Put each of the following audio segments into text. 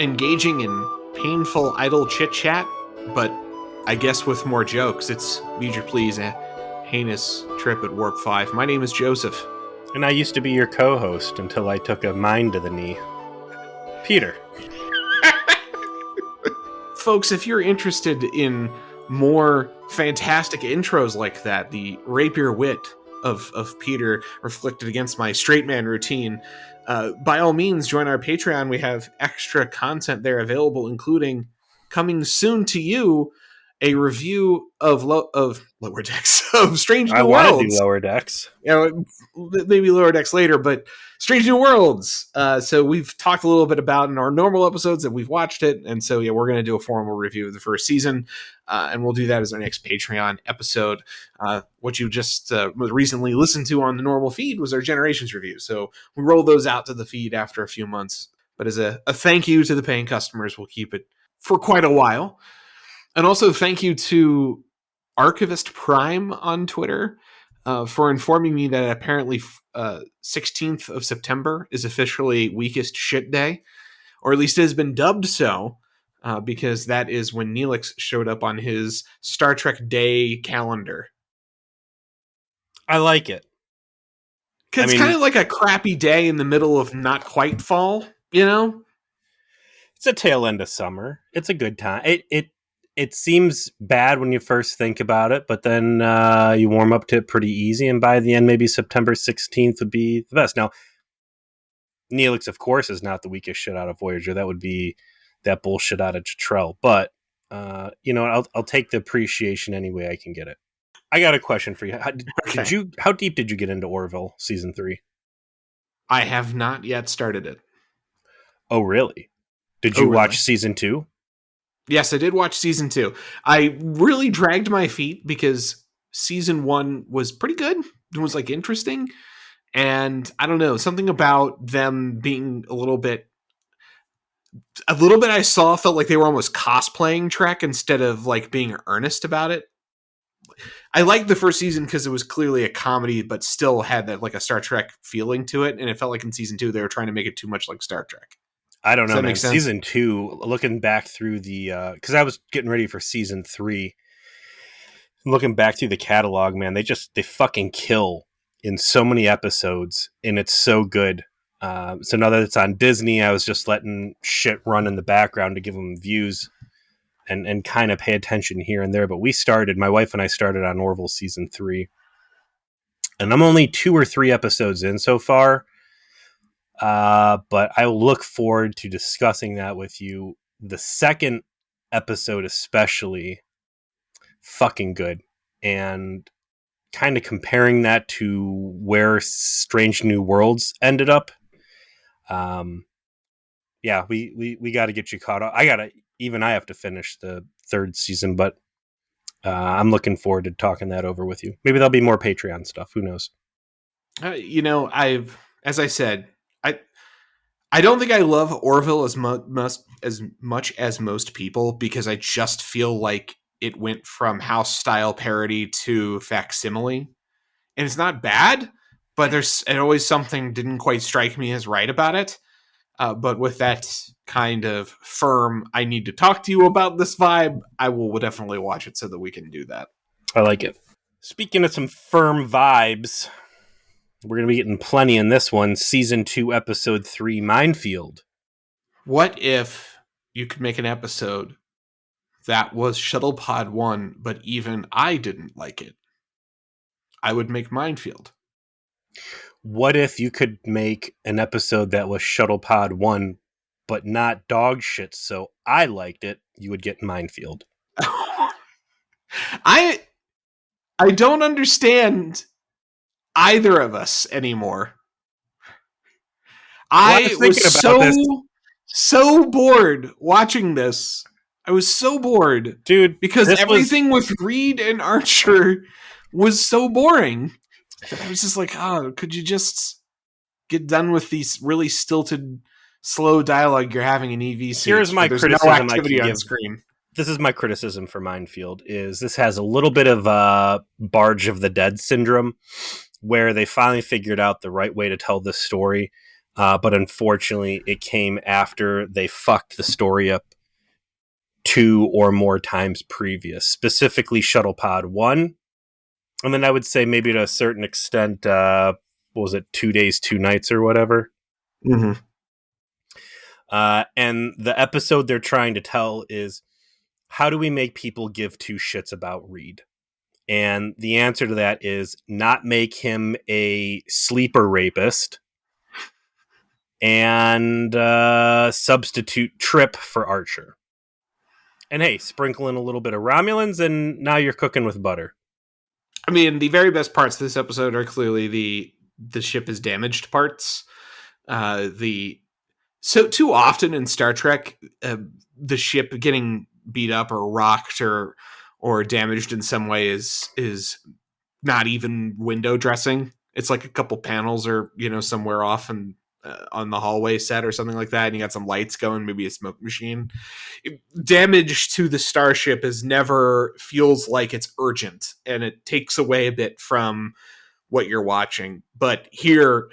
engaging in painful idle chit-chat, but I guess with more jokes. It's Meet Your Please, a heinous trip at Warp 5. My name is Joseph. And I used to be your co-host until I took a mine to the knee. Peter. Folks, if you're interested in more fantastic intros like that, the rapier wit of Peter reflected against my straight man routine, by all means, join our Patreon. We have extra content there available, including coming soon to you, a review of Lower Decks, of Strange New Worlds. I want to do Lower Decks. Maybe Lower Decks later, but Strange New Worlds. So we've talked a little bit about in our normal episodes that we've watched it, and so we're going to do a formal review of the first season, and we'll do that as our next Patreon episode. What you just recently listened to on the normal feed was our Generations review, so we rolled those out to the feed after a few months. But as a thank you to the paying customers, we'll keep it for quite a while. And also thank you to Archivist Prime on Twitter for informing me that apparently 16th of September is officially Weakest Shit Day, or at least it has been dubbed so, because that is when Neelix showed up on his Star Trek Day calendar. I like it. Because it's kind of like a crappy day in the middle of not quite fall, you know? It's a tail end of summer. It's a good time. It seems bad when you first think about it, but then you warm up to it pretty easy, and by the end, maybe September 16th would be the best. Now, Neelix, of course, is not the weakest shit out of Voyager. That would be that bullshit out of Chitrell. But, I'll take the appreciation any way I can get it. I got a question for you. How deep did you get into Orville Season 3? I have not yet started it. Oh, really? Did you watch Season 2? Yes, I did watch Season 2. I really dragged my feet because Season 1 was pretty good. It was interesting. And I don't know, something about them being a little bit I saw felt like they were almost cosplaying Trek instead of being earnest about it. I liked the first season because it was clearly a comedy, but still had that a Star Trek feeling to it. And it felt like in Season 2, they were trying to make it too much like Star Trek. I don't know, man. Season 2, looking back through the... Because I was getting ready for Season 3. Looking back through the catalog, man, they fucking kill in so many episodes, and it's so good. So now that it's on Disney, I was just letting shit run in the background to give them views and kind of pay attention here and there. But my wife and I started on Orville Season 3. And I'm only 2 or 3 episodes in so far. But I look forward to discussing that with you. The second episode especially, fucking good. And kind of comparing that to where Strange New Worlds ended up. We got to get you caught up. I have to finish the 3rd season, but I'm looking forward to talking that over with you. Maybe there'll be more Patreon stuff. Who knows? As I said, I don't think I love Orville as much as most people, because I just feel like it went from house style parody to facsimile, and it's not bad, but there's always something didn't quite strike me as right about it. But with that kind of firm, I need to talk to you about this vibe, I will definitely watch it so that we can do that. I like it. Speaking of some firm vibes, we're going to be getting plenty in this one. Season 2, Episode 3, Minefield. What if you could make an episode that was Shuttle Pod 1, but even I didn't like it? I would make Minefield. What if you could make an episode that was Shuttle Pod 1, but not dog shit, so I liked it? You would get Minefield. I don't understand either of us anymore. I was so bored watching this. I was so bored, dude, because everything with Reed and Archer was so boring. I was just like, could you just get done with these really stilted, slow dialogue you're having in EV suits? Here's my criticism. No activity on screen. This is my criticism for Minefield. Is this has a little bit of Barge of the Dead syndrome, where they finally figured out the right way to tell this story. But unfortunately, it came after they fucked the story up 2 or more times previous, specifically Shuttle Pod 1. And then I would say maybe to a certain extent, what was it, 2 days, 2 nights or whatever? Mm-hmm. And the episode they're trying to tell is, how do we make people give 2 shits about Reed? And the answer to that is not make him a sleeper rapist and substitute Trip for Archer. And hey, sprinkle in a little bit of Romulans, and now you're cooking with butter. I mean, the very best parts of this episode are clearly the ship is damaged parts. So too often in Star Trek, the ship getting beat up or rocked or damaged in some way is not even window dressing. It's like a couple panels or somewhere off and on the hallway set or something like that, and you got some lights going, maybe a smoke machine. Damage to the starship is never feels like it's urgent, and it takes away a bit from what you're watching. But here,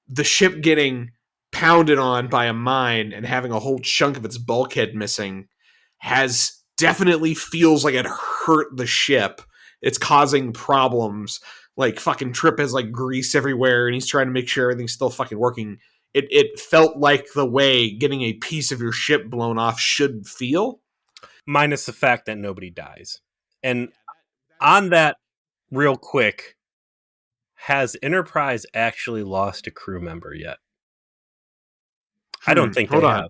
the ship getting pounded on by a mine and having a whole chunk of its bulkhead missing has definitely feels like it hurt the ship. It's causing problems. Like fucking Trip has like grease everywhere and he's trying to make sure everything's still fucking working. It felt like the way getting a piece of your ship blown off should feel. Minus the fact that nobody dies. And on that, real quick, has Enterprise actually lost a crew member yet? I don't think they have.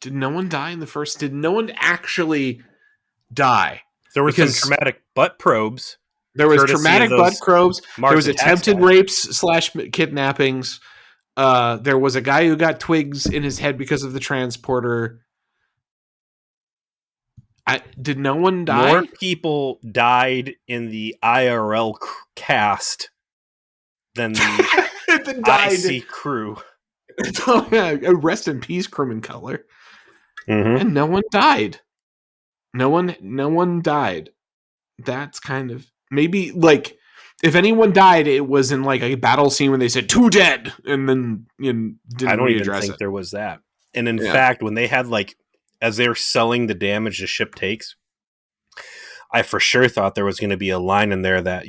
Did no one die in the first? Did no one actually die? There were some traumatic butt probes. There was traumatic butt probes. There was attempted rapes / kidnappings. There was a guy who got twigs in his head because of the transporter. Did no one die? More people died in the IRL cast than the IC crew. Oh, yeah. Rest in peace, Crewman Cutler. Mm-hmm. And no one died. No one died. That's kind of maybe like if anyone died, it was in like a battle scene when they said 2 dead, and then didn't I don't even think there was that. And in fact, when they had like as they were selling the damage the ship takes, I for sure thought there was going to be a line in there that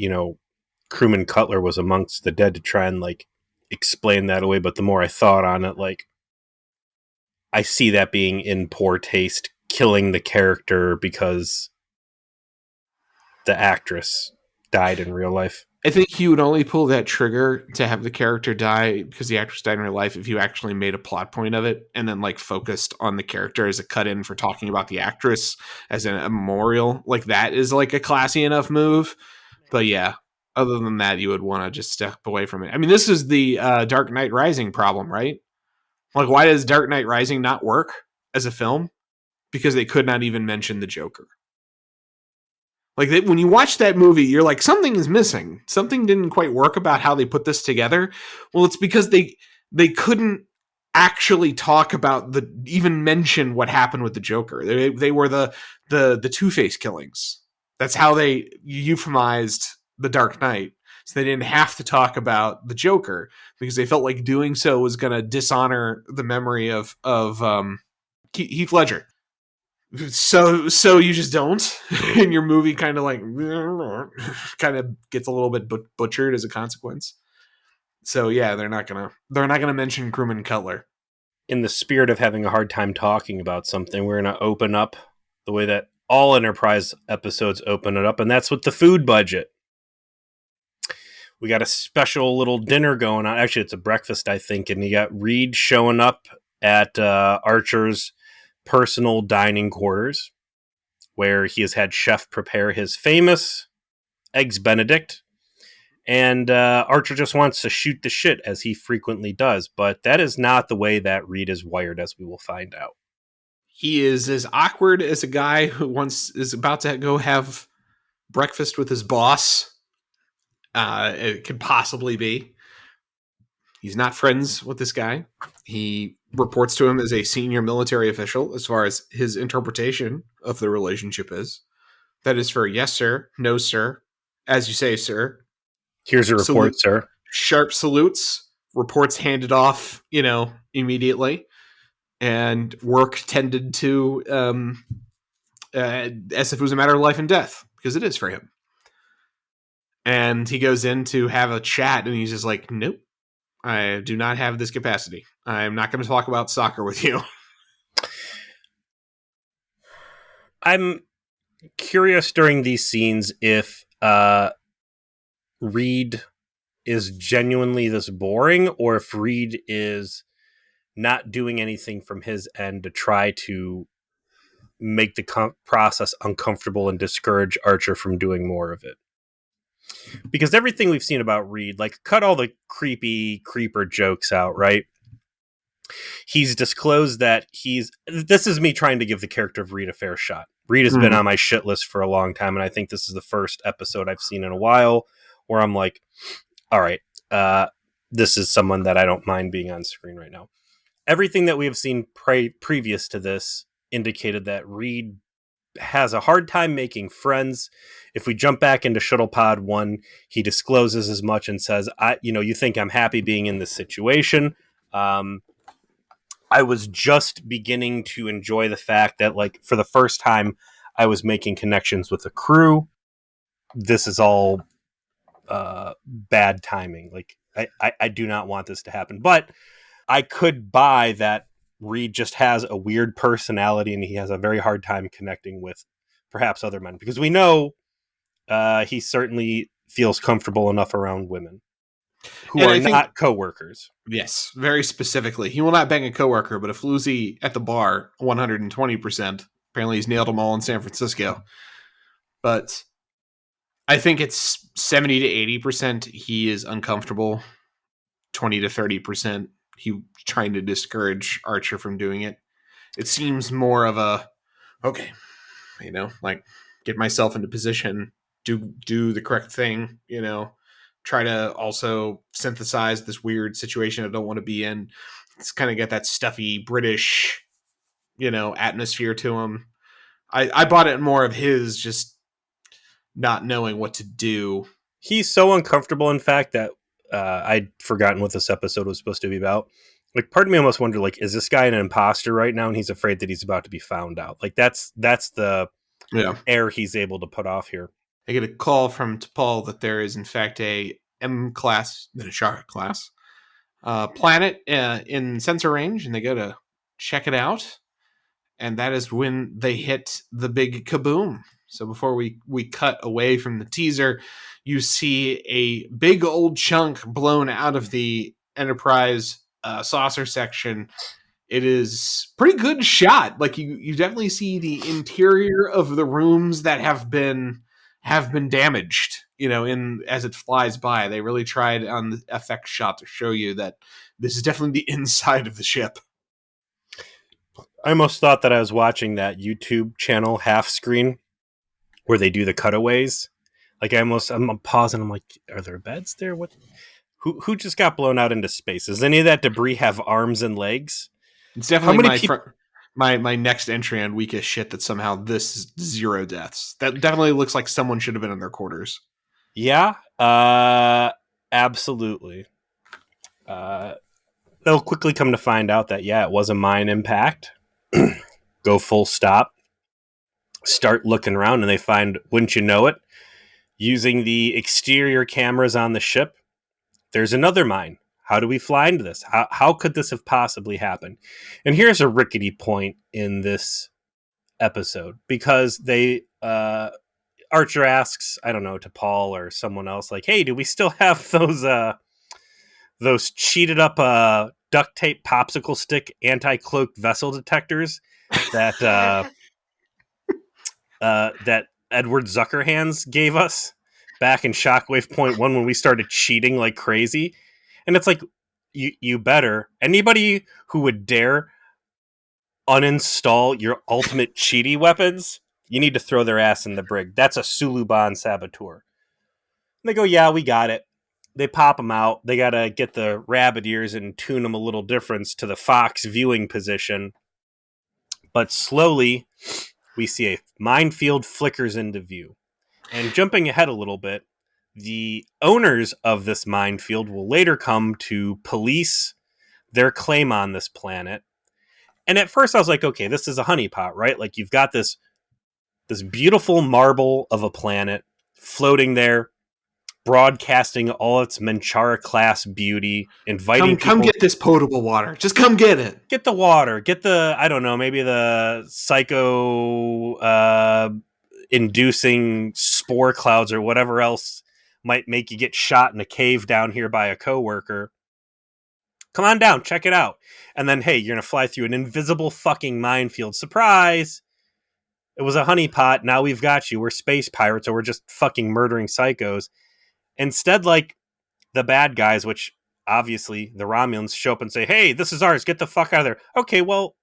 Crewman Cutler was amongst the dead to try and like explain that away. But the more I thought on it, like I see that being in poor taste, killing the character because the actress died in real life. I think he would only pull that trigger to have the character die because the actress died in real life if you actually made a plot point of it and then like focused on the character as a cut in for talking about the actress as a memorial. Like that is like a classy enough move. But yeah, other than that, you would want to just step away from it. I mean, this is the Dark Knight Rising problem, right? Like, why does Dark Knight Rising not work as a film? Because they could not even mention the Joker. Like, when you watch that movie, you're like, something is missing. Something didn't quite work about how they put this together. Well, it's because they couldn't actually talk about even mention what happened with the Joker. They were the Two-Face killings. That's how they euphemized the Dark Knight. So they didn't have to talk about the Joker because they felt like doing so was going to dishonor the memory of Heath Ledger. So you just don't, and your movie kind of like kind of gets a little bit butchered as a consequence. So yeah, they're not gonna mention Crewman Cutler. In the spirit of having a hard time talking about something, we're gonna open up the way that all Enterprise episodes open it up, and that's with the food budget. We got a special little dinner going on. Actually, it's a breakfast, I think, and you got Reed showing up at Archer's personal dining quarters, where he has had chef prepare his famous eggs Benedict, and Archer just wants to shoot the shit as he frequently does, but that is not the way that Reed is wired, as we will find out. He is as awkward as a guy who is about to go have breakfast with his boss. It could possibly be. He's not friends with this guy. He reports to him as a senior military official as far as his interpretation of the relationship is. That is for yes, sir, no, sir, as you say, sir. Here's a report, sir. Sharp salutes, reports handed off, immediately, and work tended to as if it was a matter of life and death, because it is for him. And he goes in to have a chat, and he's just like, nope, I do not have this capacity. I'm not going to talk about soccer with you. I'm curious during these scenes if Reed is genuinely this boring, or if Reed is not doing anything from his end to try to make the process uncomfortable and discourage Archer from doing more of it. Because everything we've seen about Reed, like, cut all the creepy creeper jokes out, right? He's disclosed that this is me trying to give the character of Reed a fair shot. Reed has been on my shit list for a long time, and I think this is the first episode I've seen in a while where I'm like, all right, this is someone that I don't mind being on screen right now. Everything that we have seen previous to this indicated that Reed has a hard time making friends. If we jump back into Shuttlepod 1, he discloses as much and says, you think I'm happy being in this situation. I was just beginning to enjoy the fact that, like, for the first time, I was making connections with the crew. This is all bad timing. Like, I do not want this to happen. But I could buy that Reed just has a weird personality and he has a very hard time connecting with perhaps other men. Because we know he certainly feels comfortable enough around women who are not coworkers. Yes, very specifically. He will not bang a coworker, but if Lucy at the bar, 120%. Apparently he's nailed them all in San Francisco. But I think it's 70 to 80% he is uncomfortable. 20 to 30% he trying to discourage Archer from doing it. It seems more of a, okay, like, get myself into position, do the correct thing, try to also synthesize this weird situation I don't want to be in. It's kind of got that stuffy British, atmosphere to him. I bought it more of his just not knowing what to do. He's so uncomfortable, in fact, that I'd forgotten what this episode was supposed to be about. Like, part of me almost wondered, like, is this guy an imposter right now? And he's afraid that he's about to be found out. Like, that's the air he's able to put off here. I get a call from T'Pol that there is, in fact, a M-class, the Nishara class, planet in sensor range, and they go to check it out. And that is when they hit the big kaboom. So before we cut away from the teaser, you see a big old chunk blown out of the Enterprise saucer section. It is pretty good shot. Like, you definitely see the interior of the rooms that have been damaged, in as it flies by. They really tried on the effect shot to show you that this is definitely the inside of the ship. I almost thought that I was watching that YouTube channel Half Screen where they do the cutaways. Like, I'm pausing. I'm like, are there beds there? What? Who just got blown out into space? Does any of that debris have arms and legs? It's definitely my next entry on weakest shit that somehow this is 0 deaths. That definitely looks like someone should have been in their quarters. Yeah, absolutely. They'll quickly come to find out that, it was a mine impact. Go full stop. Start looking around, and they find, wouldn't you know it, using the exterior cameras on the ship, there's another mine. How do we find this? How could this have possibly happened? And here's a rickety point in this episode, because they Archer asks, I don't know, to Paul or someone else, like, hey, do we still have those cheated up duct tape popsicle stick anti-cloak vessel detectors that that Edward Zuckerhands gave us back in Shockwave Point 1 when we started cheating like crazy? And it's like, you better. Anybody who would dare uninstall your ultimate cheaty weapons, you need to throw their ass in the brig. That's a Suluban saboteur. And they go, yeah, we got it. They pop them out. They got to get the rabbit ears and tune them a little different to the Fox viewing position. But slowly, we see a minefield flickers into view. And jumping ahead a little bit, the owners of this minefield will later come to police their claim on this planet. And at first I was like, okay, this is a honeypot, right? Like you've got this beautiful marble of a planet floating there, broadcasting all its Menchara class beauty, inviting come people. Get this potable water. Just come get it. Get the water. Get the, I don't know, maybe the psycho inducing spore clouds or whatever else might make you get shot in a cave down here by a coworker. Come on down, check it out. And then, hey, you're going to fly through an invisible fucking minefield. Surprise! It was a honeypot. Now we've got you. We're space pirates, or we're just fucking murdering psychos. Instead, like, the bad guys, which obviously the Romulans, show up and say, hey, this is ours. Get the fuck out of there. Okay, well,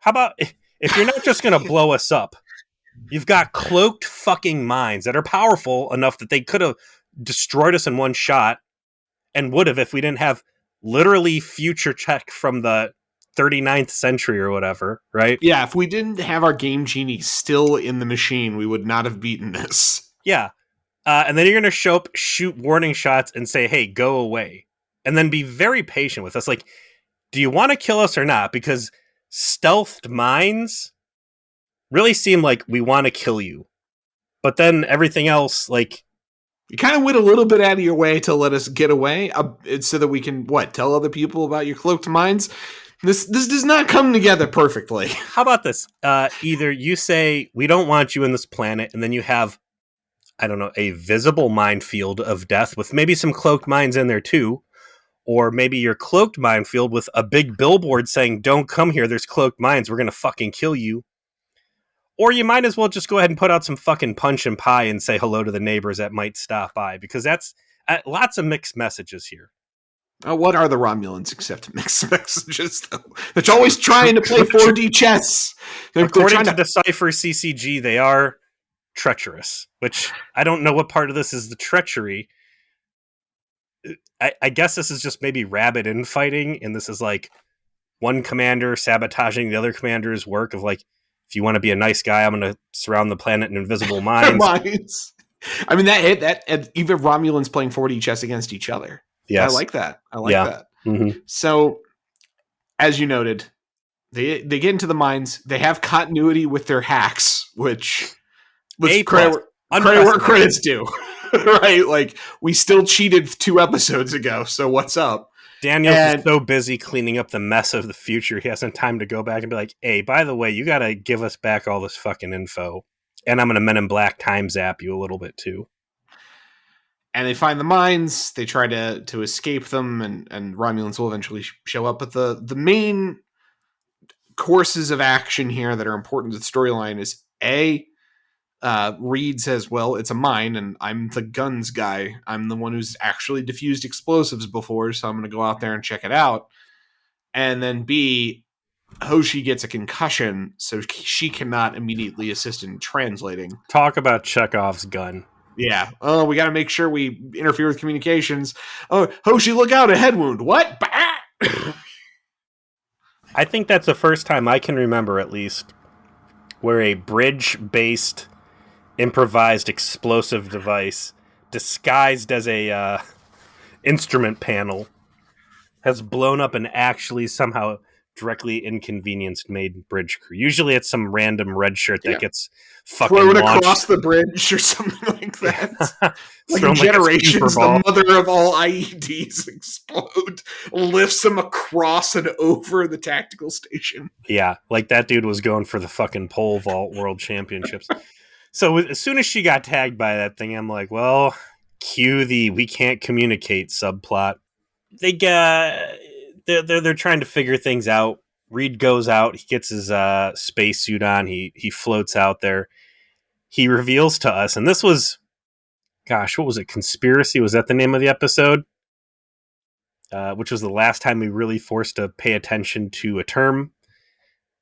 how about if you're not just going to blow us up, you've got cloaked fucking mines that are powerful enough that they could have destroyed us in one shot, and would have if we didn't have literally future check from the 39th century or whatever, right? Yeah, if we didn't have our game genie still in the machine, we would not have beaten this. Yeah. And then you're going to show up, shoot warning shots, and say, hey, go away. And then be very patient with us. Like, do you want to kill us or not? Because stealthed mines really seem like we want to kill you. But then everything else, like, you kind of went a little bit out of your way to let us get away so that we can, tell other people about your cloaked mines? This does not come together perfectly. How about this? Either you say, we don't want you in this planet, and then you have, I don't know, a visible minefield of death with maybe some cloaked mines in there too. Or maybe your cloaked minefield with a big billboard saying, don't come here, there's cloaked mines, we're going to fucking kill you. Or you might as well just go ahead and put out some fucking punch and pie and say hello to the neighbors that might stop by, because that's lots of mixed messages here. What are the Romulans except mixed messages, though? They're always trying to play 4D chess. According to Decipher CCG, they are treacherous, which I don't know what part of this is the treachery. I guess this is just maybe rabid infighting, and this is like one commander sabotaging the other commander's work of like, if you want to be a nice guy, I'm going to surround the planet in invisible mines. I mean, that even Romulans playing 4D chess against each other. Yes. I like that. That. Mm-hmm. So, as you noted, they get into the mines. They have continuity with their hacks, which was credit where credit's due. Right? Like, we still cheated 2 episodes ago, so what's up? Daniel's is so busy cleaning up the mess of the future, he hasn't time to go back and be like, hey, by the way, you got to give us back all this fucking info. And I'm going to Men in Black time zap you a little bit, too. And they find the mines. They try to escape them, and Romulans will eventually show up. But the main courses of action here that are important to the storyline is Reed says, well, it's a mine, and I'm the guns guy. I'm the one who's actually diffused explosives before, so I'm going to go out there and check it out. And then B, Hoshi gets a concussion, so she cannot immediately assist in translating. Talk about Chekhov's gun. Yeah. Oh, we got to make sure we interfere with communications. Oh, Hoshi, look out, a head wound. What? I think that's the first time I can remember, at least, where a bridge-based improvised explosive device disguised as a instrument panel has blown up and actually somehow directly inconvenienced made bridge crew. Usually it's some random red shirt that gets fucking thrown launched across the bridge or something like that. Like in like Generations, the mother of all IEDs explode, lifts them across and over the tactical station. Yeah, like that dude was going for the fucking pole vault world championships. So as soon as she got tagged by that thing, I'm like, well, cue the we can't communicate subplot. They're trying to figure things out. Reed goes out. He gets his spacesuit on. He floats out there. He reveals to us, and this was, gosh, what was it? Conspiracy? Was that the name of the episode? Which was the last time we really forced to pay attention to a term.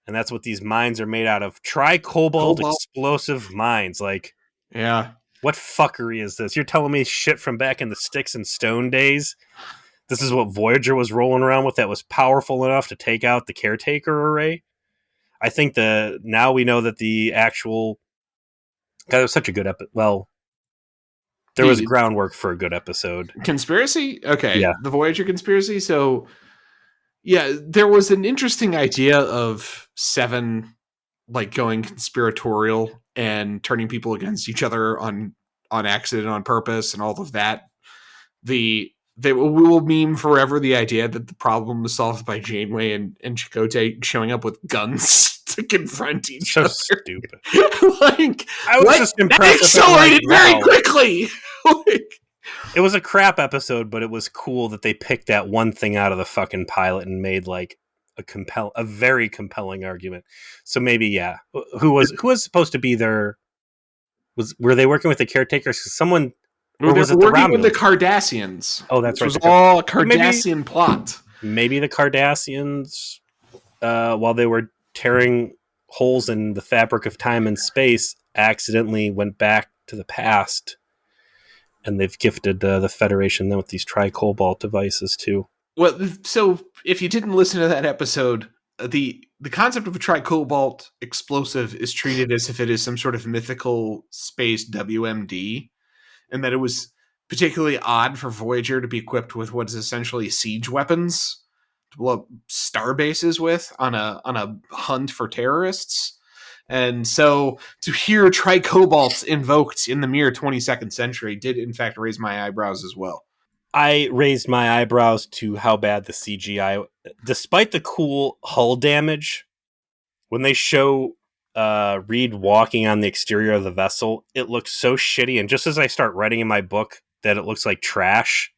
And that's what these mines are made out of. Tri-cobalt explosive mines. Like, yeah. What fuckery is this? You're telling me shit from back in the sticks and stone days? This is what Voyager was rolling around with that was powerful enough to take out the caretaker array? I think now we know that the actual... God, it was such a good episode. Well, There was groundwork for a good episode. Conspiracy? Okay. Yeah. The Voyager conspiracy. So, yeah, there was an interesting idea of Seven like going conspiratorial and turning people against each other on accident, on purpose, and all of that. We will meme forever the idea that the problem was solved by Janeway and Chakotay showing up with guns to confront each other. Stupid. Like, I was just impressed. That accelerated very quickly. Like, it was a crap episode, but it was cool that they picked that one thing out of the fucking pilot and made like a very compelling argument. So maybe, yeah. Who was supposed to be there? Were they working with the caretakers? Someone, or was it working with the Cardassians? Oh, that's right. It was all a Cardassian plot. Maybe the Cardassians, while they were tearing holes in the fabric of time and space, accidentally went back to the past, and they've gifted the Federation then with these tri-cobalt devices too. Well, so if you didn't listen to that episode, the concept of a tri-cobalt explosive is treated as if it is some sort of mythical space WMD, and that it was particularly odd for Voyager to be equipped with what is essentially siege weapons to blow up star bases with on a hunt for terrorists. And so to hear tri-cobalt invoked in the mere 22nd century did in fact raise my eyebrows as well. I raised my eyebrows to how bad the CGI, despite the cool hull damage, when they show Reed walking on the exterior of the vessel, it looks so shitty. And just as I start writing in my book that it looks like trash,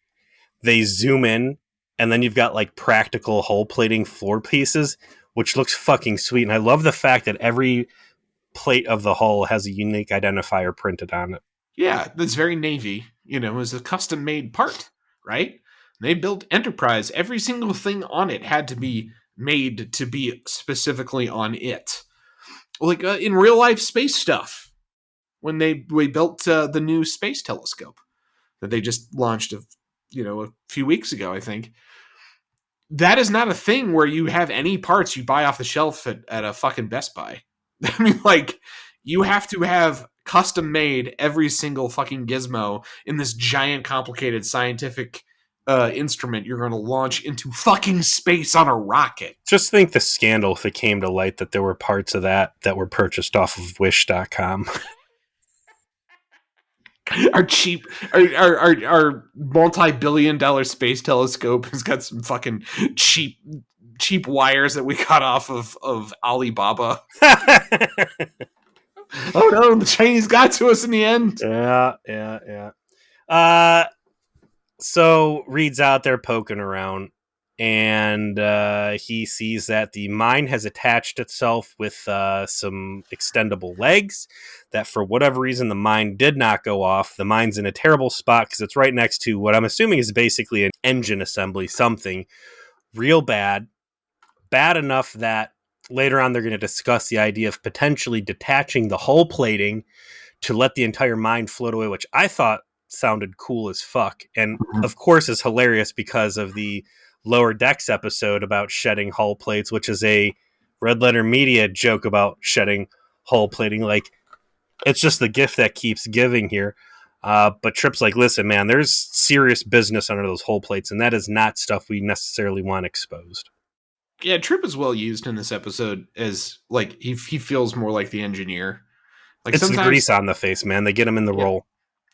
they zoom in, and then you've got like practical hull plating floor pieces, which looks fucking sweet. And I love the fact that every plate of the hull has a unique identifier printed on it. Yeah, that's very Navy. It was a custom-made part, right? They built Enterprise. Every single thing on it had to be made to be specifically on it. Like in real-life space stuff, when we built the new space telescope that they just launched a few weeks ago, I think. That is not a thing where you have any parts you buy off the shelf at a fucking Best Buy. I mean, like, you have to have custom made every single fucking gizmo in this giant, complicated scientific instrument you're going to launch into fucking space on a rocket. Just think the scandal if it came to light that there were parts of that were purchased off of Wish.com. Our multi-billion-dollar space telescope has got some fucking cheap wires that we got off of Alibaba. Oh no, the Chinese got to us in the end. Yeah. So Reed's out there poking around, and he sees that the mine has attached itself with some extendable legs, that for whatever reason the mine did not go off. The mine's in a terrible spot because it's right next to what I'm assuming is basically an engine assembly, something real bad enough that later on they're going to discuss the idea of potentially detaching the hull plating to let the entire mine float away, which I thought sounded cool as fuck, and of course is hilarious because of the Lower Decks episode about shedding hull plates, which is a Red Letter Media joke about shedding hull plating. Like, it's just the gift that keeps giving here. But Trip's like, listen, man, there's serious business under those hull plates, and that is not stuff we necessarily want exposed. Yeah, Trip is well used in this episode as, like, he feels more like the engineer. Like, it's the grease on the face, man. They get him in the role.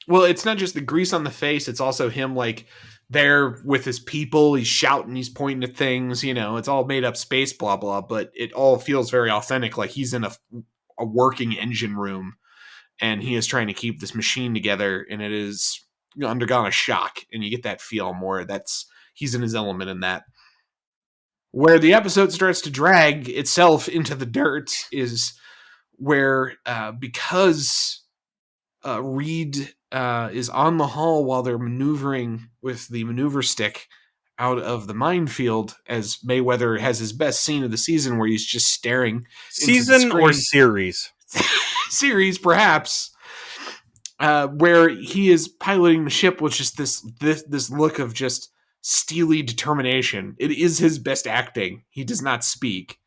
Well, it's not just the grease on the face. It's also him, like, there with his people. He's shouting. He's pointing at things. It's all made up space, blah, blah. But it all feels very authentic. Like he's in a working engine room. And he is trying to keep this machine together. And it is undergone a shock. And you get that feel more. He's in his element in that. Where the episode starts to drag itself into the dirt is where, because Reed is on the hull while they're maneuvering with the maneuver stick out of the minefield, as Mayweather has his best scene of the season where he's just staring. Season or series? Series, perhaps. Where he is piloting the ship with just this look of just steely determination. It is his best acting. He does not speak.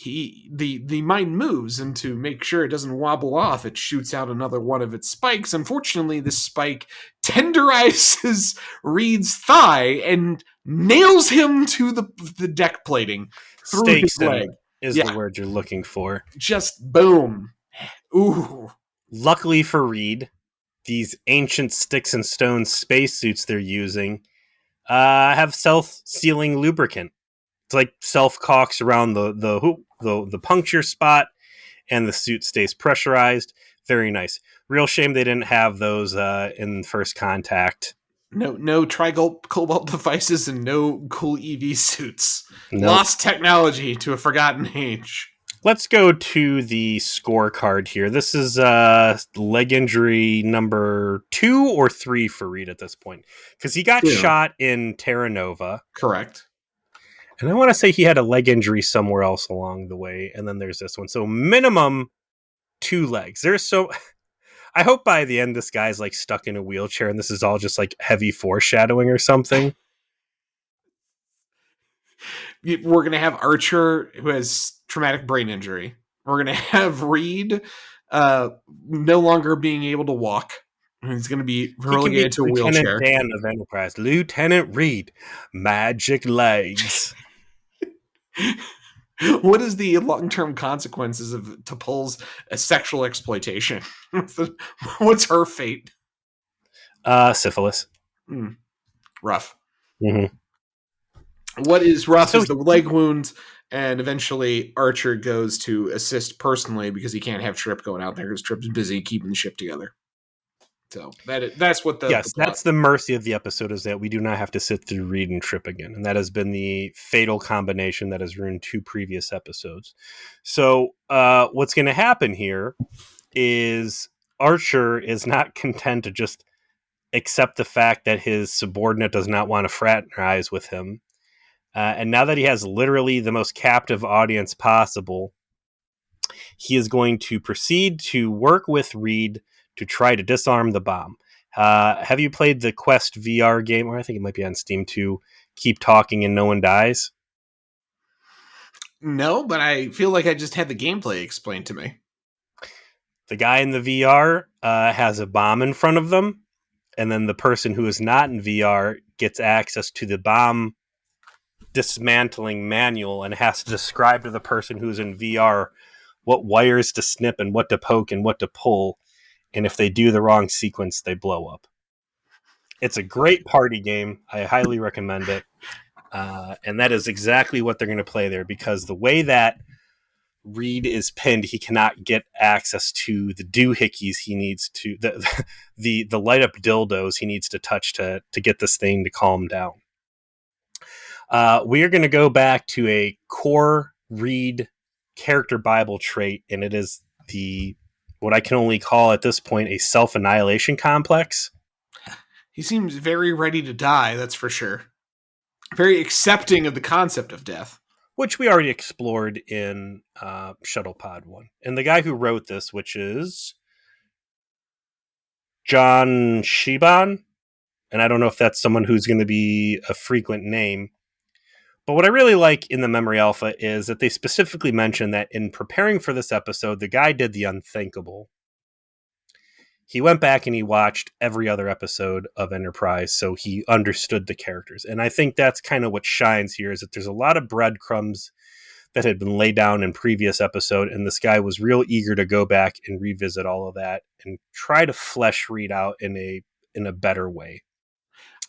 the mine moves, and to make sure it doesn't wobble off, it shoots out another one of its spikes. Unfortunately, this spike tenderizes Reed's thigh and nails him to the deck plating through his Stakes leg. him is Yeah, the word you're looking for. just boom. Ooh. Luckily for Reed, these ancient sticks and stones spacesuits they're using have self-sealing lubricant. It's like self-caulks around the puncture spot, and the suit stays pressurized. Very nice. Real shame they didn't have those in First Contact. No tri-cobalt devices and no cool EV suits. Nope. Lost technology to a forgotten age. Let's go to the scorecard here. This is leg injury number 2 or 3 for Reed at this point. Because he got shot in Terra Nova. Correct. And I want to say he had a leg injury somewhere else along the way. And then there's this one. So minimum 2 legs. I hope by the end this guy's like stuck in a wheelchair and this is all just like heavy foreshadowing or something. We're going to have Archer, who has traumatic brain injury. We're going to have Reed no longer being able to walk. He's going to be relegated to a wheelchair. Lieutenant Dan of Enterprise. Lieutenant Reed. Magic legs. What is the long-term consequences of T'Pol's sexual exploitation? What's her fate? Syphilis. Rough. Mm-hmm. What is rough is the leg wound, and eventually Archer goes to assist personally because he can't have Trip going out there because Trip's busy keeping the ship together. So that's what that's the mercy of the episode, is that we do not have to sit through Reed and Trip again, and that has been the fatal combination that has ruined 2 previous episodes. So what's going to happen here is Archer is not content to just accept the fact that his subordinate does not want to fraternize with him. And now that he has literally the most captive audience possible, he is going to proceed to work with Reed to try to disarm the bomb. Have you played the Quest VR game, or I think it might be on Steam too, Keep Talking and No One Dies? No, but I feel like I just had the gameplay explained to me. The guy in the VR has a bomb in front of them, and then the person who is not in VR gets access to the bomb dismantling manual and has to describe to the person who's in VR what wires to snip and what to poke and what to pull. And if they do the wrong sequence, they blow up. It's a great party game. I highly recommend it. And that is exactly what they're going to play there, because the way that Reed is pinned, he cannot get access to the doohickeys he needs to, the light up dildos he needs to touch to get this thing to calm down. We are going to go back to a core Reed character Bible trait, and it is what I can only call at this point a self-annihilation complex. He seems very ready to die, that's for sure. Very accepting of the concept of death. Which we already explored in Shuttle Pod 1. And the guy who wrote this, which is John Shiban, and I don't know if that's someone who's going to be a frequent name, but what I really like in the Memory Alpha is that they specifically mention that in preparing for this episode, the guy did the unthinkable. He went back and he watched every other episode of Enterprise, so he understood the characters. And I think that's kind of what shines here, is that there's a lot of breadcrumbs that had been laid down in previous episode, and this guy was real eager to go back and revisit all of that and try to flesh Reed out in a better way.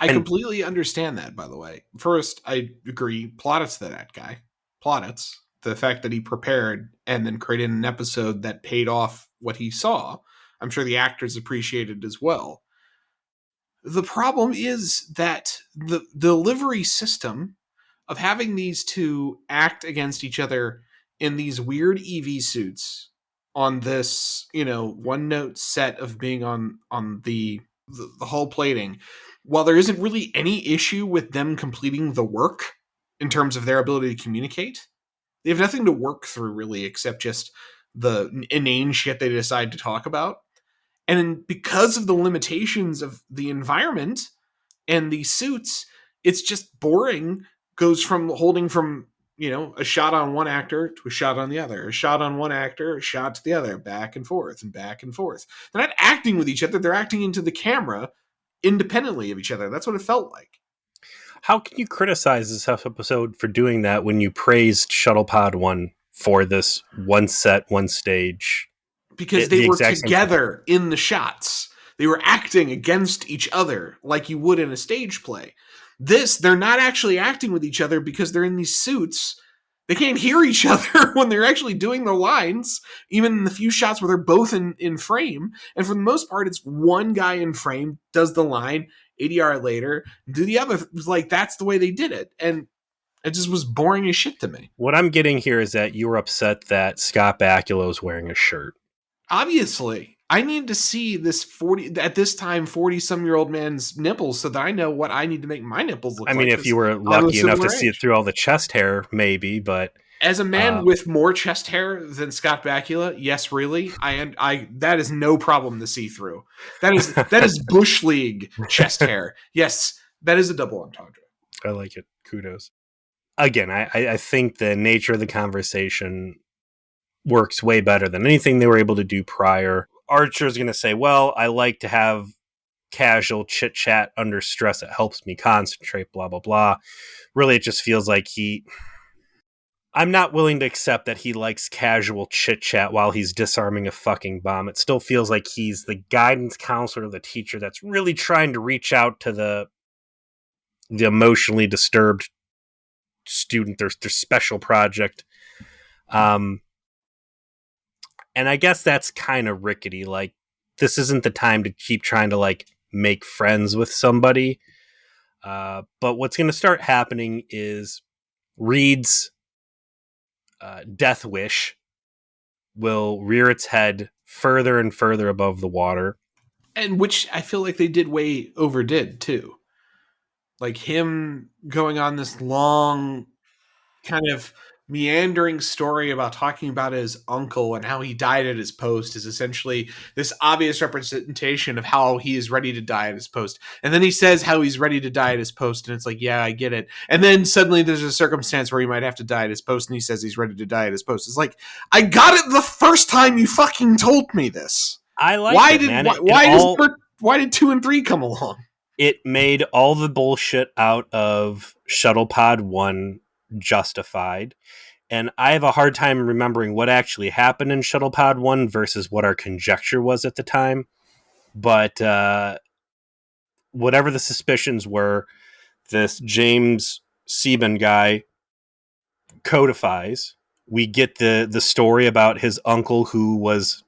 I completely understand that, by the way. First, I agree. Plaudits to that guy. Plaudits. The fact that he prepared and then created an episode that paid off what he saw. I'm sure the actors appreciated as well. The problem is that the delivery system of having these two act against each other in these weird EV suits on this, one note set of being on the hull plating, while there isn't really any issue with them completing the work in terms of their ability to communicate, they have nothing to work through really except just the inane shit they decide to talk about. And because of the limitations of the environment and the suits, it's just boring. Goes from holding from a shot on one actor to a shot on the other, a shot on one actor, a shot to the other, back and forth and back and forth. They're not acting with each other. They're acting into the camera independently of each other. That's what it felt like. How can you criticize this episode for doing that when you praised Shuttlepod 1 for this one set, one stage? Because they were together in the shots. They were acting against each other like you would in a stage play. This, they're not actually acting with each other because they're in these suits. They can't hear each other when they're actually doing their lines, even in the few shots where they're both in frame. And for the most part, it's one guy in frame, does the line, ADR later, do the other. Like, that's the way they did it. And it just was boring as shit to me. What I'm getting here is that you were upset that Scott Bakula is wearing a shirt. Obviously, I need to see this 40-some-year-old man's nipples so that I know what I need to make my nipples look like. I mean, if you were lucky enough to see it through all the chest hair, maybe, but as a man with more chest hair than Scott Bakula, yes, really, I that is no problem to see through. That is Bush League chest hair. Yes, that is a double entendre. I like it. Kudos. Again, I think the nature of the conversation works way better than anything they were able to do prior. Archer's going to say, well, I like to have casual chit chat under stress. It helps me concentrate, blah, blah, blah. Really, it just feels like I'm not willing to accept that he likes casual chit chat while he's disarming a fucking bomb. It still feels like he's the guidance counselor, the teacher that's really trying to reach out to the emotionally disturbed student, their special project. And I guess that's kind of rickety. Like, this isn't the time to keep trying to, like, make friends with somebody. But what's going to start happening is Reed's death wish will rear its head further and further above the water. And which I feel like they overdid, too. Like, him going on this long kind of meandering story about talking about his uncle and how he died at his post is essentially this obvious representation of how he is ready to die at his post. And then he says how he's ready to die at his post, and it's like, yeah, I get it. And then suddenly there's a circumstance where he might have to die at his post, and he says he's ready to die at his post. It's like, I got it the first time you fucking told me this. I like it, man. Why did 2 and 3 come along? It made all the bullshit out of Shuttlepod 1 justified, and I have a hard time remembering what actually happened in Shuttlepod 1 versus what our conjecture was at the time, but whatever the suspicions were, this James Sieben guy codifies. We get the story about his uncle who was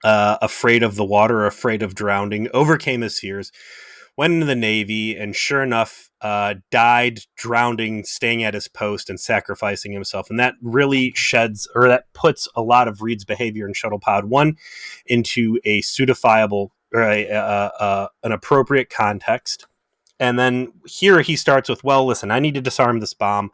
afraid of the water, afraid of drowning, overcame his fears, went into the Navy, and sure enough, died drowning, staying at his post and sacrificing himself. And that really that puts a lot of Reed's behavior in Shuttlepod 1 into a pseudifiable or an appropriate context. And then here he starts with, well, listen, I need to disarm this bomb.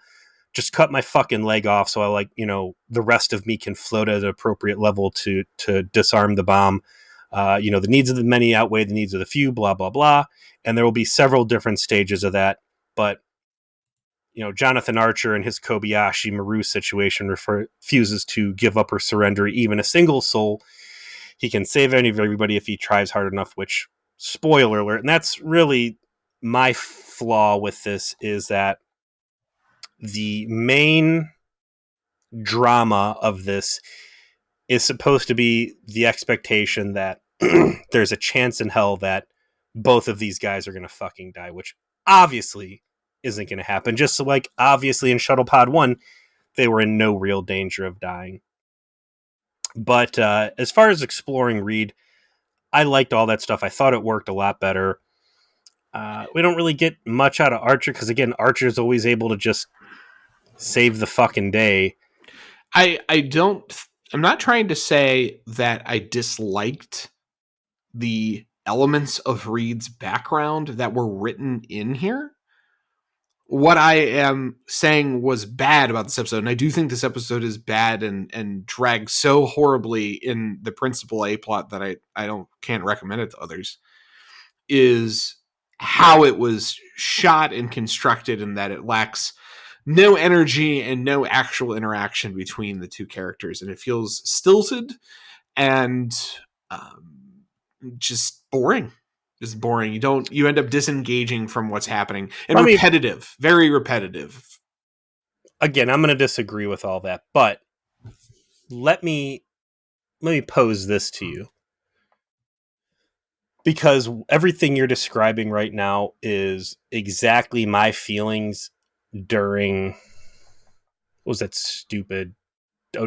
Just cut my fucking leg off so the rest of me can float at an appropriate level to disarm the bomb. The needs of the many outweigh the needs of the few, blah, blah, blah. And there will be several different stages of that. But, Jonathan Archer and his Kobayashi Maru situation refuses to give up or surrender even a single soul. He can save everybody if he tries hard enough, which, spoiler alert, and that's really my flaw with this, is that the main drama of this is supposed to be the expectation that there's a chance in hell that both of these guys are going to fucking die, which obviously isn't going to happen. Just like obviously in Shuttlepod 1, they were in no real danger of dying. But as far as exploring Reed, I liked all that stuff. I thought it worked a lot better. We don't really get much out of Archer because, again, Archer's always able to just save the fucking day. I'm not trying to say that I disliked the elements of Reed's background that were written in here. What I am saying was bad about this episode, and I do think this episode is bad and drags so horribly in the principal A plot that I can't recommend it to others, is how it was shot and constructed, and that it lacks no energy and no actual interaction between the two characters, and it feels stilted and just boring. Just boring. You end up disengaging from what's happening, and repetitive, very repetitive. Again, I'm going to disagree with all that, but let me pose this to you, because everything you're describing right now is exactly my feelings during, what was that stupid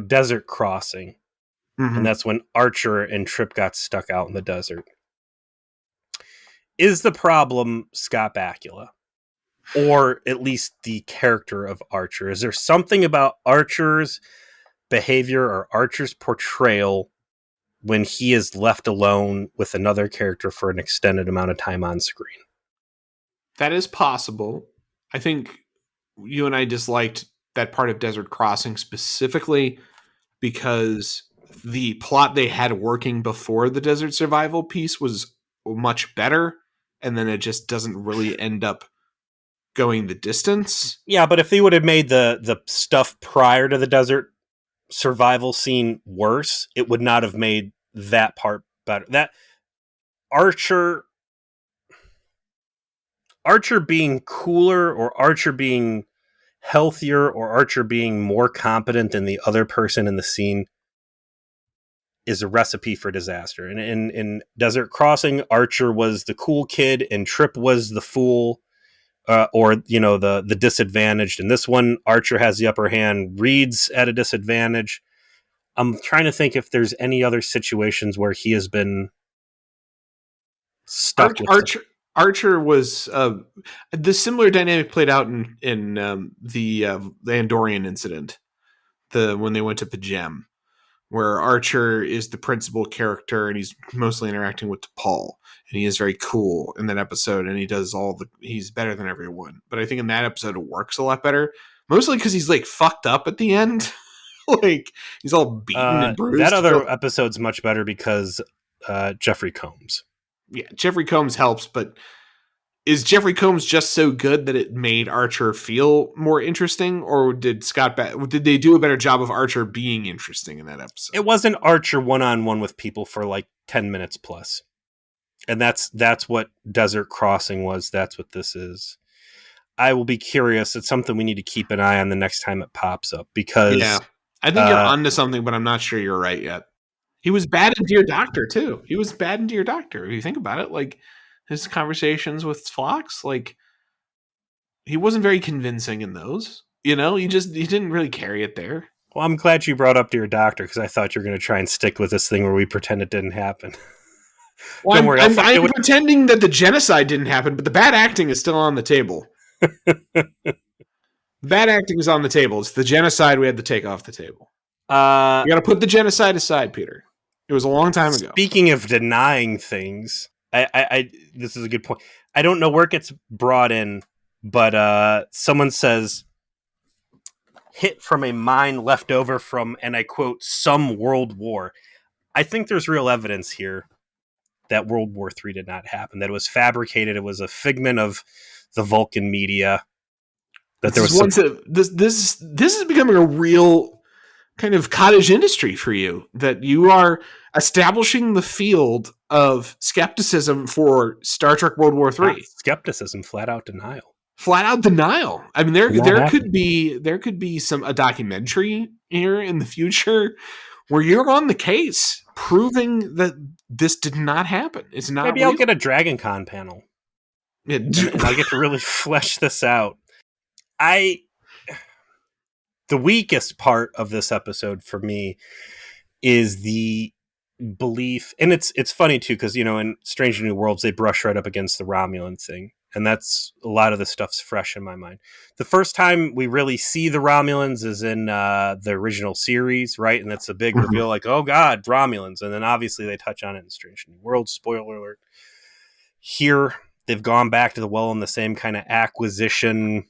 Desert Crossing. Mm-hmm. And that's when Archer and Trip got stuck out in the desert. Is the problem Scott Bakula, or at least the character of Archer? Is there something about Archer's behavior or Archer's portrayal when he is left alone with another character for an extended amount of time on screen? That is possible. I think you and I disliked that part of Desert Crossing specifically because the plot they had working before the desert survival piece was much better, and then it just doesn't really end up going the distance. Yeah, but if they would have made the stuff prior to the desert survival scene worse, it would not have made that part better. That Archer being cooler, or Archer being healthier, or Archer being more competent than the other person in the scene is a recipe for disaster. And in Desert Crossing, Archer was the cool kid and Trip was the fool, or the disadvantaged. In this one, Archer has the upper hand, Reed's at a disadvantage. I'm trying to think if there's any other situations where he has been stuck. Archer was the similar dynamic played out in the Andorian incident, when they went to Pajem, where Archer is the principal character and he's mostly interacting with T'Pol, and he is very cool in that episode, and he does he's better than everyone. But I think in that episode it works a lot better, mostly because he's like fucked up at the end. Like he's all beaten and bruised. That other episode's much better because Jeffrey Combs. Yeah, Jeffrey Combs helps, but is Jeffrey Combs just so good that it made Archer feel more interesting, or did they do a better job of Archer being interesting in that episode? It wasn't Archer one-on-one with people for like 10 minutes plus. And that's what Desert Crossing was. That's what this is. I will be curious. It's something we need to keep an eye on the next time it pops up, because I think you're onto something, but I'm not sure you're right yet. He was bad in Dear Doctor too. If you think about it, like his conversations with Phlox, like he wasn't very convincing in those. He didn't really carry it there. Well, I'm glad you brought up Dear Doctor, because I thought you were going to try and stick with this thing where we pretend it didn't happen. Well, Don't worry, I'm pretending that the genocide didn't happen, but the bad acting is still on the table. Bad acting is on the table. It's the genocide we had to take off the table. You got to put the genocide aside, Peter. It was a long time ago. Speaking of denying things, I this is a good point. I don't know where it gets brought in, but someone says, hit from a mine left over from, and I quote, some world war. I think there's real evidence here that World War III did not happen, that it was fabricated. It was a figment of the Vulcan media. That there was this is becoming a real kind of cottage industry for you, that you are establishing the field of skepticism for Star Trek World War III. Not skepticism, flat out denial. I mean, there could be a documentary here in the future where you're on the case proving that this did not happen. It's not. Maybe real. I'll get a Dragon Con panel. And I get to really flesh this out. The weakest part of this episode for me is the belief, and it's funny too, because in Strange New Worlds they brush right up against the Romulan thing, and that's a lot of the stuff's fresh in my mind. The first time we really see the Romulans is in the original series, right? And that's a big reveal, like, oh god, Romulans, and then obviously they touch on it in Strange New Worlds. Spoiler alert. Here they've gone back to the well in the same kind of acquisition,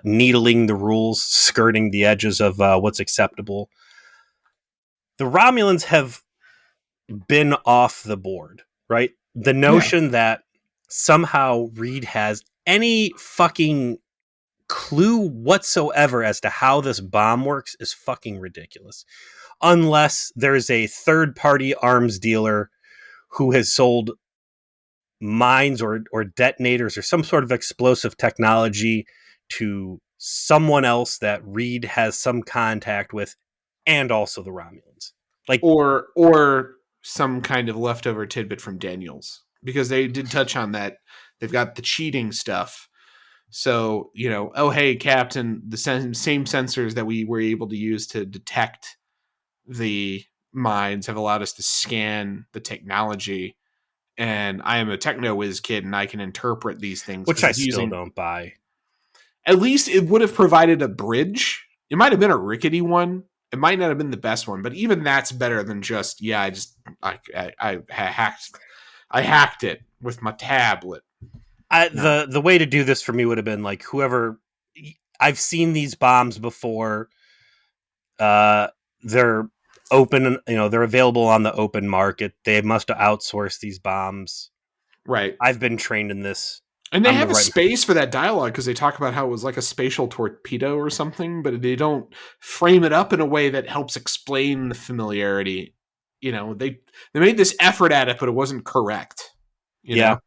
needling the rules, skirting the edges of what's acceptable. The Romulans have been off the board, right? The notion that somehow Reed has any fucking clue whatsoever as to how this bomb works is fucking ridiculous. Unless there's a third-party arms dealer who has sold mines or detonators or some sort of explosive technology to someone else that Reed has some contact with, and also the Romulans. Like, or some kind of leftover tidbit from Daniels, because they did touch on that. They've got the cheating stuff. So, oh, hey, Captain, the same sensors that we were able to use to detect the mines have allowed us to scan the technology. And I am a techno whiz kid, and I can interpret these things. Which I still don't buy. At least it would have provided a bridge. It might have been a rickety one. It might not have been the best one, but even that's better than just, I hacked it with my tablet. The way to do this for me would have been like, whoever, I've seen these bombs before. They're open, they're available on the open market. They must have outsourced these bombs. Right. I've been trained in this. And they have a space for that dialogue because they talk about how it was like a spatial torpedo or something, but they don't frame it up in a way that helps explain the familiarity. They made this effort at it, but it wasn't correct. Yeah.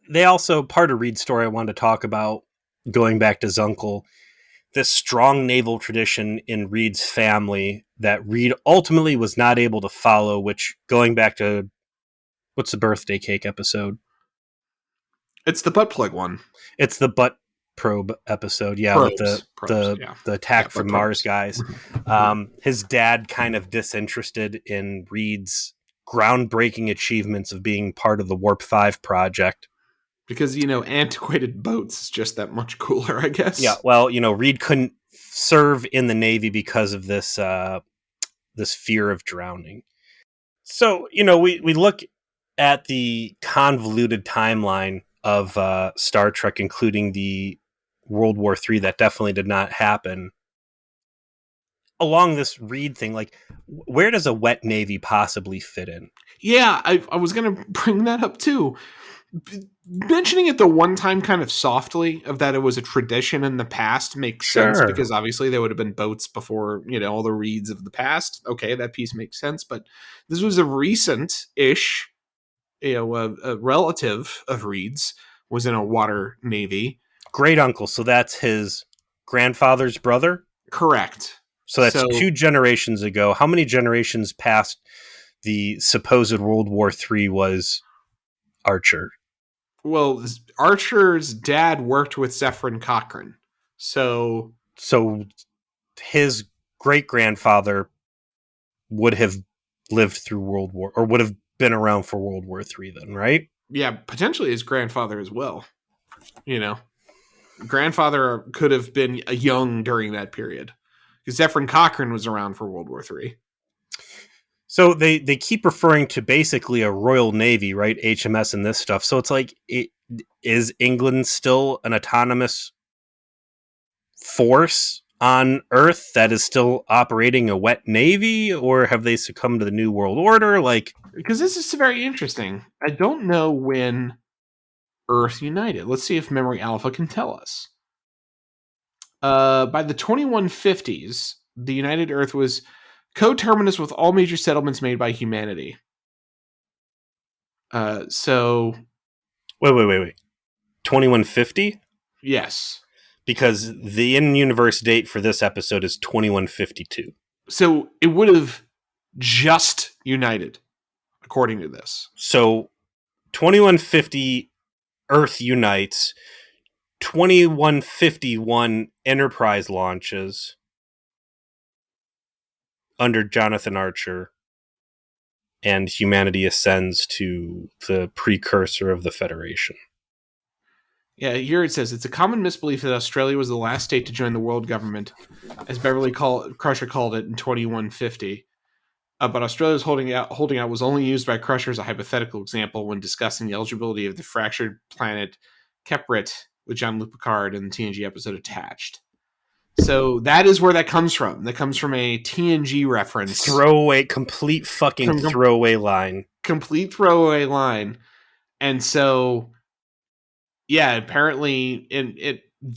They also, part of Reed's story I wanted to talk about, going back to Zunkel, this strong naval tradition in Reed's family that Reed ultimately was not able to follow, which, going back to, what's the birthday cake episode? It's the butt plug one. It's the butt probe episode, probes, with the attack from Mars guys. His dad kind of disinterested in Reed's groundbreaking achievements of being part of the Warp 5 project. Because, antiquated boats is just that much cooler, I guess. Yeah, well, Reed couldn't serve in the Navy because of this this fear of drowning. So, we look at the convoluted timeline of Star Trek, including the World War III that definitely did not happen. Along this Reed thing, like, where does a wet Navy possibly fit in? Yeah, I was going to bring that up too. Mentioning it the one time kind of softly of that it was a tradition in the past makes sense, because obviously there would have been boats before, all the Reeds of the past. Okay, that piece makes sense, but this was a recent-ish, a relative of Reed's was in a water navy. Great uncle, so that's his grandfather's brother? Correct. So that's 2 generations ago. How many generations past the supposed World War III was Archer? Well, Archer's dad worked with Zephyrin Cochrane. So his great-grandfather would have lived through World War, or would have been around for World War III then, right? Yeah, potentially his grandfather as well. Grandfather could have been young during that period, because Zephyrin Cochrane was around for World War III. So they keep referring to basically a Royal Navy, right? HMS and this stuff. So it's like, is England still an autonomous force on Earth that is still operating a wet navy, or have they succumbed to the New World Order? Like, because this is very interesting. I don't know when Earth united. Let's see if Memory Alpha can tell us. By the 2150s, the United Earth was coterminous with all major settlements made by humanity. So... Wait. 2150? Yes. Because the in-universe date for this episode is 2152. So it would have just united, according to this. So 2150 Earth unites, 2151 Enterprise launches under Jonathan Archer, and humanity ascends to the precursor of the Federation. Yeah, here it says, it's a common misbelief that Australia was the last state to join the world government, as Beverly Crusher called it in 2150. But Australia's holding out was only used by Crusher as a hypothetical example when discussing the eligibility of the fractured planet Keprit with Jean-Luc Picard in the TNG episode Attached. So that is where that comes from. That comes from a TNG reference. Complete fucking throwaway line. Complete throwaway line. And so, yeah, apparently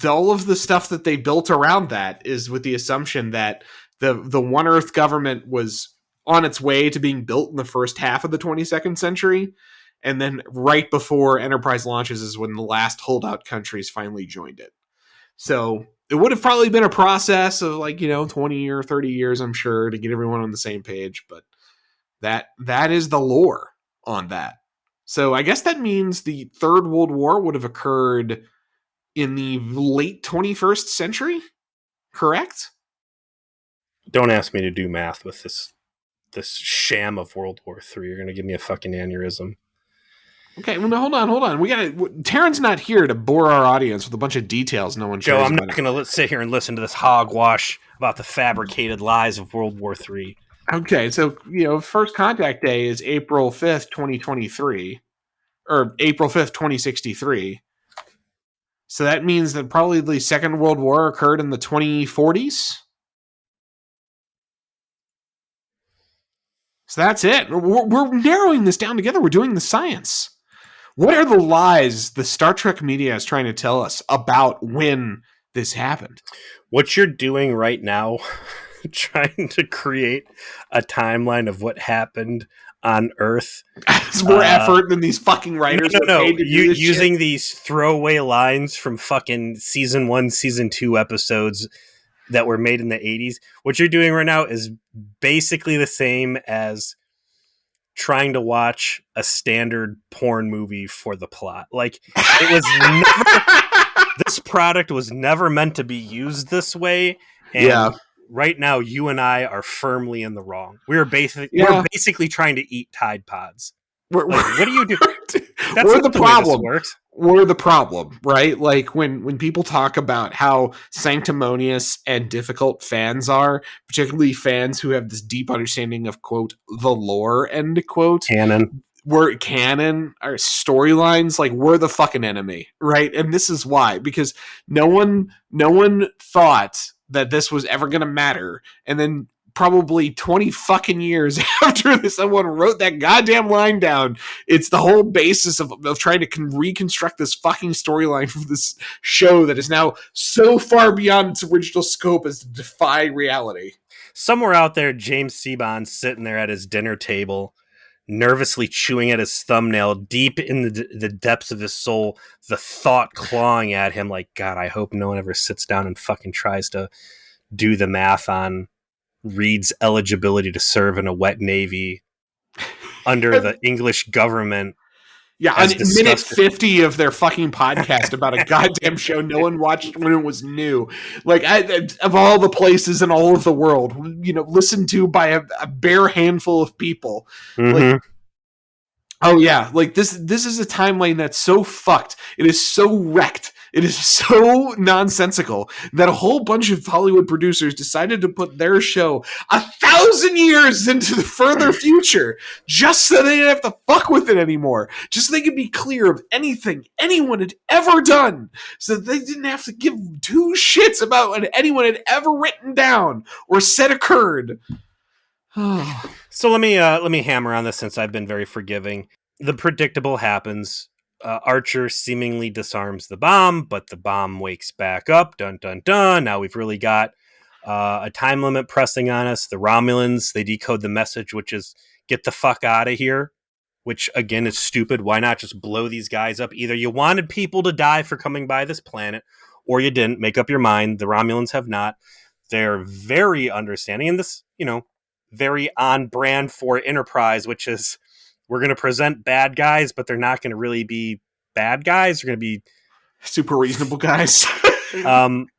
all of the stuff that they built around that is with the assumption that the One Earth government was on its way to being built in the first half of the 22nd century. And then right before Enterprise launches is when the last holdout countries finally joined it. So it would have probably been a process of 20 or 30 years, I'm sure, to get everyone on the same page. But that is the lore on that. So I guess that means the Third World War would have occurred in the late 21st century, correct? Don't ask me to do math with this sham of World War III. You're going to give me a fucking aneurysm. Okay, well, no, hold on. Taryn's not here to bore our audience with a bunch of details no one cares Joe, I'm about. not going to sit here and listen to this hogwash about the fabricated lies of World War III. Okay, so, First Contact Day is April 5th, 2023, or April 5th, 2063. So that means that probably the Second World War occurred in the 2040s? So that's it. We're narrowing this down together. We're doing the science. What are the lies the Star Trek media is trying to tell us about when this happened? What you're doing right now, trying to create a timeline of what happened on Earth. It's more effort than these fucking writers are paid to do this using shit. These throwaway lines from fucking season 1, season 2 episodes that were made in the 80s. What you're doing right now is basically the same as trying to watch a standard porn movie for the plot. Like, it was never, this product was never meant to be used this way. And right now, you and I are firmly in the wrong. We're basically trying to eat Tide Pods. What do you do? That's we're the problem. Works. We're the problem, right? Like when people talk about how sanctimonious and difficult fans are, particularly fans who have this deep understanding of, quote, the lore, end quote. Canon. We're canon, our storylines, like, we're the fucking enemy, right? And this is why, because no one thought that this was ever going to matter. And then probably 20 fucking years after someone wrote that goddamn line down, it's the whole basis of trying to reconstruct this fucking storyline for this show that is now so far beyond its original scope as to defy reality. Somewhere out there, James Seabon's sitting there at his dinner table, nervously chewing at his thumbnail, deep in the depths of his soul, the thought clawing at him like, God, I hope no one ever sits down and fucking tries to do the math on Reed's eligibility to serve in a wet navy under the English government. Yeah, on minute 50 of their fucking podcast about a goddamn show no one watched when it was new. Like, of all the places in all of the world, listened to by a bare handful of people. Mm-hmm. Like, oh yeah, like this is a timeline that's so fucked. It is so wrecked. It is so nonsensical that a whole bunch of Hollywood producers decided to put their show 1,000 years into the further future just so they didn't have to fuck with it anymore. Just so they could be clear of anything anyone had ever done. So that they didn't have to give two shits about what anyone had ever written down or said occurred. So let me hammer on this since I've been very forgiving. The predictable happens. Archer seemingly disarms the bomb, but the bomb wakes back up. Dun, dun, dun. Now we've really got a time limit pressing on us. The Romulans, they decode the message, which is get the fuck out of here, which, again, is stupid. Why not just blow these guys up? Either you wanted people to die for coming by this planet, or you didn't. Make up your mind. The Romulans have not. They're very understanding. And this, very on brand for Enterprise, which is, we're going to present bad guys, but they're not going to really be bad guys. They're going to be super reasonable guys.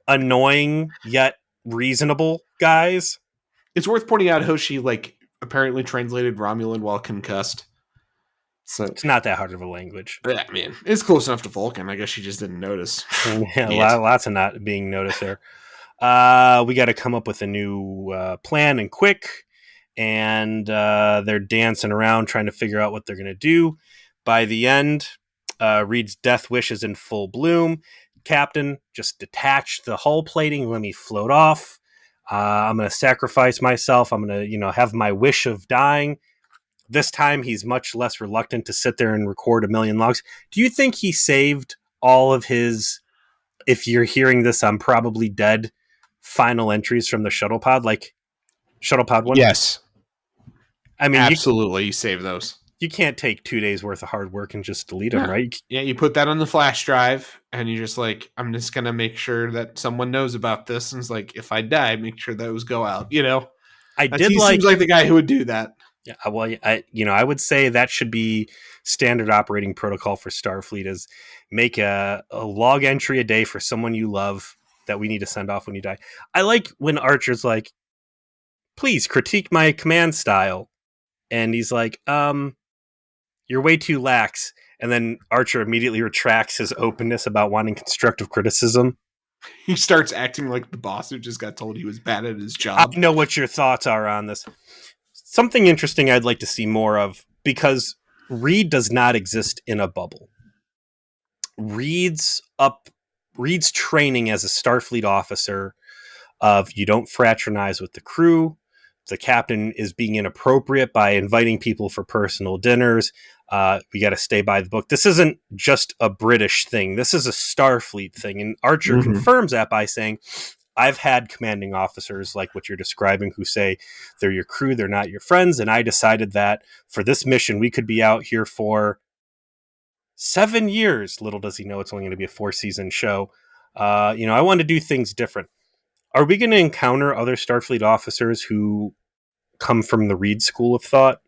Annoying yet reasonable guys. It's worth pointing out how she apparently translated Romulan while concussed. So it's not that hard of a language. I mean, it's close enough to Vulcan. I guess she just didn't notice. Yeah, lots of not being noticed there. We got to come up with a new plan and quick. And they're dancing around trying to figure out what they're going to do. By the end, Reed's death wish is in full bloom. Captain, just detach the hull plating. Let me float off. I'm going to sacrifice myself. I'm going to, have my wish of dying. This time, he's much less reluctant to sit there and record a million logs. Do you think he saved all of his if you're hearing this, I'm probably dead. Final entries from the shuttle pod, like shuttle pod one. Yes, I mean, absolutely. You save those. you can't take 2 days worth of hard work and just delete them, No. right? Yeah, you put that on the flash drive, and you're just like, I'm just gonna make sure that someone knows about this. And it's like, if I die, make sure those go out. You know, he seems like the guy who would do that. Yeah, well, I would say that should be standard operating protocol for Starfleet is make a log entry a day for someone you love that we need to send off when you die. I like when Archer's like, please critique my command style. And he's like, you're way too lax. And then Archer immediately retracts his openness about wanting constructive criticism. He starts acting like the boss who just got told he was bad at his job. I know what your thoughts are on this. Something interesting I'd like to see more of, because Reed does not exist in a bubble. Reed's training as a Starfleet officer of you don't fraternize with the crew. The captain is being inappropriate by inviting people for personal dinners. We got to stay by the book. This isn't just a British thing. This is a Starfleet thing. And Archer confirms that by saying, I've had commanding officers like what you're describing who say they're your crew, they're not your friends. And I decided that for this mission, we could be out here for 7 years. Little does he know it's only going to be a 4-season show. I want to do things different. Are we going to encounter other Starfleet officers who come from the Reed school of thought?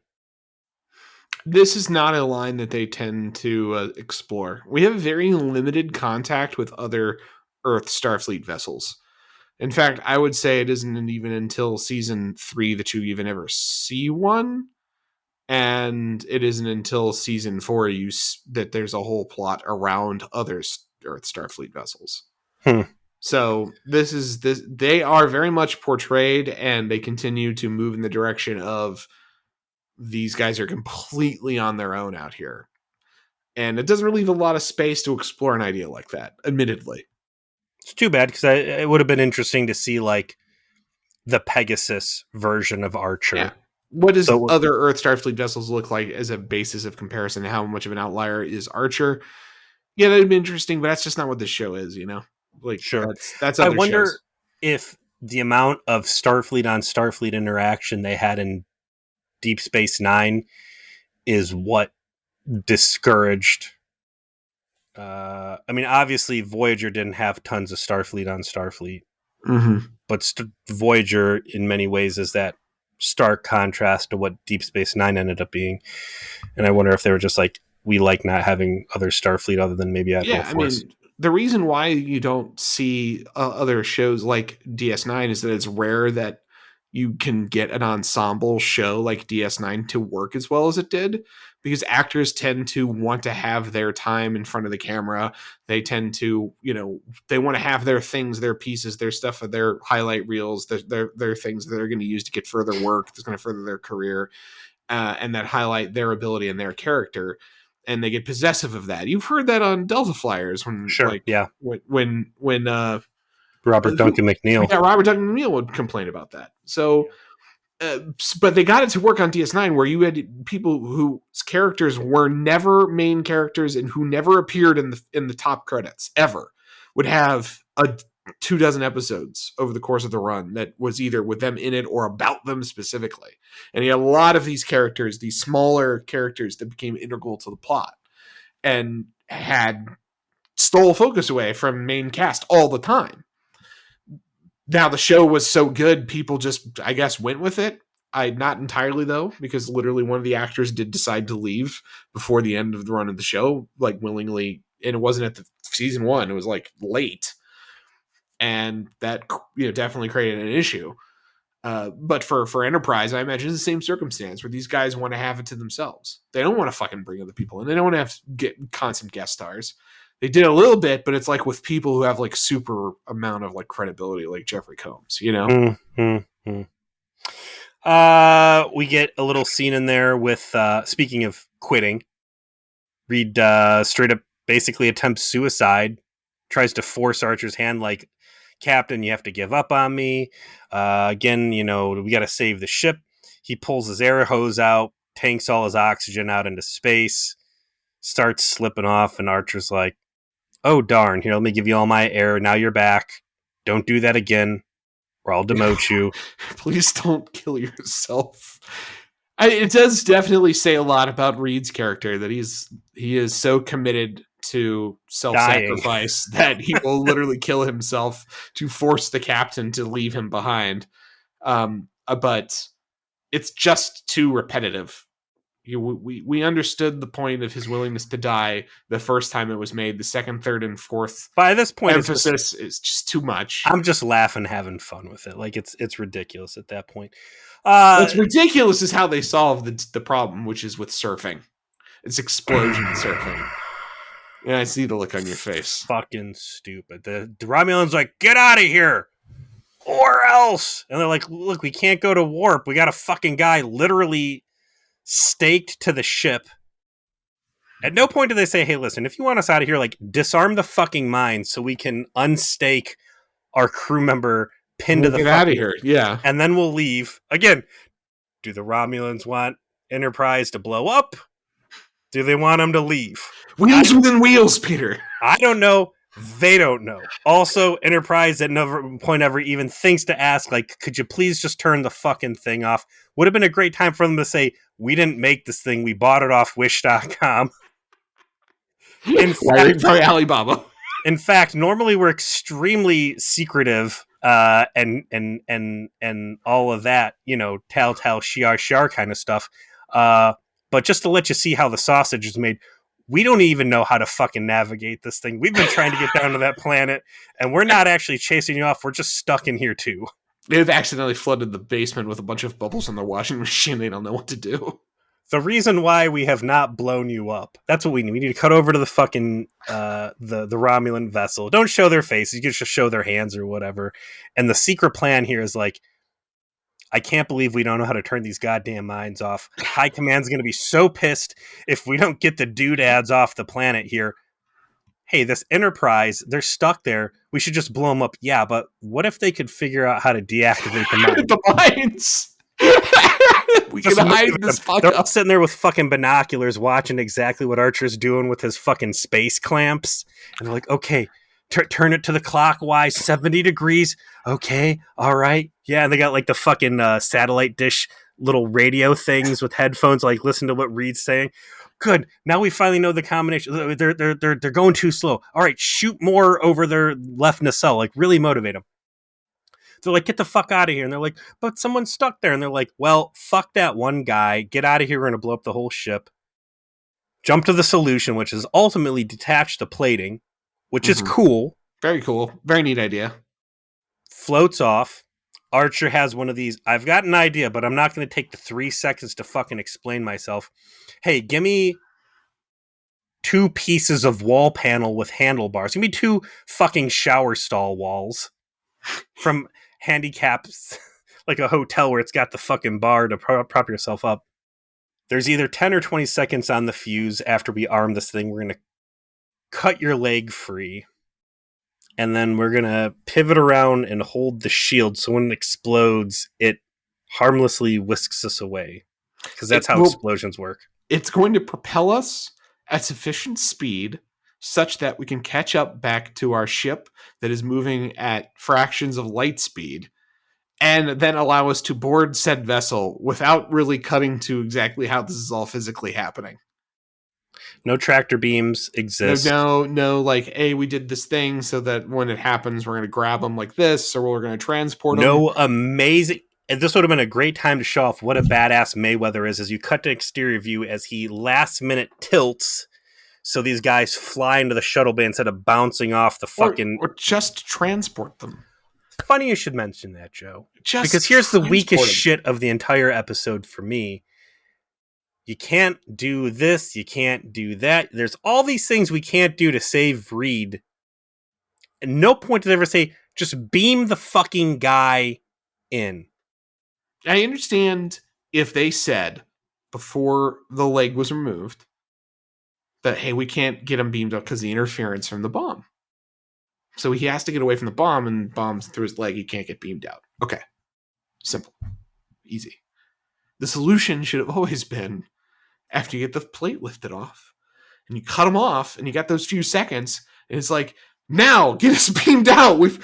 This is not a line that they tend to explore. We have very limited contact with other Earth Starfleet vessels. In fact, I would say it isn't even until season 3 that you even ever see one. And it isn't until season 4 that there's a whole plot around other Earth Starfleet vessels. So they are very much portrayed, and they continue to move in the direction of these guys are completely on their own out here. And it doesn't leave a lot of space to explore an idea like that, admittedly. It's too bad, because it would have been interesting to see like the Pegasus version of Archer. Yeah. What does other Earth Starfleet vessels look like as a basis of comparison? How much of an outlier is Archer? Yeah, that'd be interesting, but that's just not what this show is, you know? Like, sure. That's other I wonder shows. if the amount of Starfleet on Starfleet interaction they had in Deep Space Nine is what discouraged. Obviously, Voyager didn't have tons of Starfleet on Starfleet, but Voyager, in many ways, is that stark contrast to what Deep Space Nine ended up being. And I wonder if they were just like, we like not having other Starfleet other than maybe Admiral Force. The reason why you don't see other shows like DS9 is that it's rare that you can get an ensemble show like DS9 to work as well as it did, because actors tend to want to have their time in front of the camera. They tend to, they want to have their things, their pieces, their stuff, their highlight reels, their things that they're going to use to get further work that's going to further their career, and that highlight their ability and their character. And they get possessive of that. You've heard that on Delta Flyers when Robert Duncan McNeil. Yeah, Robert Duncan McNeil would complain about that. So, but they got it to work on DS9, where you had people whose characters were never main characters and who never appeared in the top credits ever, would have 24 episodes over the course of the run that was either with them in it or about them specifically. And you had a lot of these characters, these smaller characters that became integral to the plot and stole focus away from main cast all the time. Now, the show was so good, people just, I guess, went with it. Not entirely, though, because literally one of the actors did decide to leave before the end of the run of the show, like willingly. And it wasn't at the season 1. It was like late. And that, definitely created an issue. But for Enterprise, I imagine it's the same circumstance where these guys want to have it to themselves. They don't want to fucking bring other people in. They don't want to have get constant guest stars. They did a little bit, but it's like with people who have like super amount of like credibility, like Jeffrey Combs, We get a little scene in there with, speaking of quitting, Reed straight up basically attempts suicide, tries to force Archer's hand like, Captain, you have to give up on me. Again, we got to save the ship. He pulls his air hose out, tanks all his oxygen out into space, starts slipping off, and Archer's like, oh darn, here, let me give you all my air. Now you're back. Don't do that again, or I'll demote you. Please don't kill yourself. It does definitely say a lot about Reed's character that he is so committed to self-sacrifice that he will literally kill himself to force the captain to leave him behind. But it's just too repetitive. We understood the point of his willingness to die the first time it was made. The second, third, and fourth By this point, emphasis is just too much. I'm just laughing, having fun with it. Like it's ridiculous at that point. What's ridiculous is how they solve the problem, which is with surfing. It's explosion surfing. Yeah, I see the look on your face. Fucking stupid. The Romulan's like, get out of here, or else. And they're like, look, we can't go to warp. We got a fucking guy literally staked to the ship. At no point do they say, hey, listen, if you want us out of here, like, disarm the fucking mine so we can unstake our crew member pinned to the get out of here. Yeah. And then we'll leave. Again, do the Romulans want Enterprise to blow up? Do they want them to leave? Wheels within wheels, Peter. I don't know. They don't know. Also, Enterprise at no point ever even thinks to ask, like, could you please just turn the fucking thing off? Would have been a great time for them to say, we didn't make this thing. We bought it off Wish.com. Probably Alibaba. In fact, normally we're extremely secretive and all of that, you know, telltale shiar kind of stuff. But just to let you see how the sausage is made, we don't even know how to fucking navigate this thing. We've been trying to get down to that planet, and we're not actually chasing you off. We're just stuck in here too. They've accidentally flooded the basement with a bunch of bubbles in their washing machine. They don't know what to do. The reason why we have not blown you up, that's what we need. We need to cut over to the fucking the Romulan vessel. Don't show their faces. You can just show their hands or whatever. And the secret plan here is like, I can't believe we don't know how to turn these goddamn mines off. High Command's going to be so pissed if we don't get the doodads off the planet here. Hey, this Enterprise, they're stuck there. We should just blow them up. Yeah, but what if they could figure out how to deactivate the mines? The mines! We can hide this fuck They're up. sitting there with fucking binoculars watching exactly what Archer's doing with his fucking space clamps. And they're like, okay, turn it to the clockwise, 70 degrees. Okay, all right. Yeah, and they got like the fucking satellite dish little radio things with headphones, like listen to what Reed's saying. Good. Now we finally know the combination. They're going too slow. All right, shoot more over their left nacelle. Like really motivate them. They're like, get the fuck out of here. And they're like, but someone's stuck there. And they're like, well, fuck that one guy. Get out of here. We're going to blow up the whole ship. Jump to the solution, which is ultimately detach the plating, which is cool. Very cool. Very neat idea. Floats off. Archer has one of these. I've got an idea, but I'm not going to take the 3 seconds to fucking explain myself. Hey, give me 2 pieces of wall panel with handlebars. Give me 2 fucking shower stall walls from handicaps, like a hotel where it's got the fucking bar to prop yourself up. There's either 10 or 20 seconds on the fuse after we arm this thing. We're going to cut your leg free. And then we're going to pivot around and hold the shield so when it explodes, it harmlessly whisks us away. Because that's how explosions work. It's going to propel us at sufficient speed such that we can catch up back to our ship that is moving at fractions of light speed, and then allow us to board said vessel without really cutting to exactly how this is all physically happening. No tractor beams exist. No, like, hey, we did this thing so that when it happens, we're going to grab them like this, or we're going to transport them. No amazing... And this would have been a great time to show off what a badass Mayweather is, as you cut to exterior view as he last minute tilts so these guys fly into the shuttle bay instead of bouncing off the fucking... Or just transport them. Funny you should mention that, Joe. Because here's the weakest shit of the entire episode for me. You can't do this, you can't do that. There's all these things we can't do to save Reed. At no point did they ever say, just beam the fucking guy in. I understand if they said before the leg was removed that, hey, we can't get him beamed up because the interference from the bomb. So he has to get away from the bomb, and bombs through his leg, he can't get beamed out. Okay. Simple. Easy. The solution should have always been, after you get the plate lifted off, and you cut him off, and you got those few seconds, It's like, now get us beamed out. We've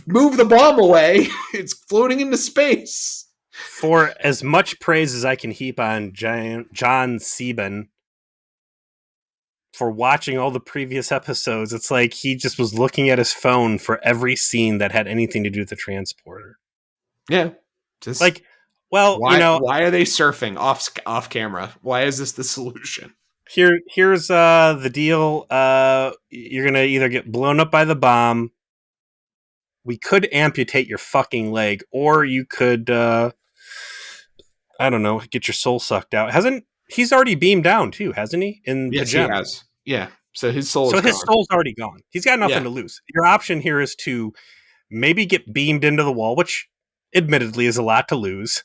moved the bomb away. It's floating into space. For as much praise as I can heap on John Sieben for watching all the previous episodes, it's like he just was looking at his phone for every scene that had anything to do with the transporter. Yeah, just like, well, why are they surfing off camera? Why is this the solution? Here's the deal. You're gonna either get blown up by the bomb. We could amputate your fucking leg, or you could, I don't know, get your soul sucked out. He's already beamed down too, hasn't he? Yes, he has. Yeah. So his soul's already gone. He's got nothing to lose. Your option here is to maybe get beamed into the wall, which admittedly is a lot to lose.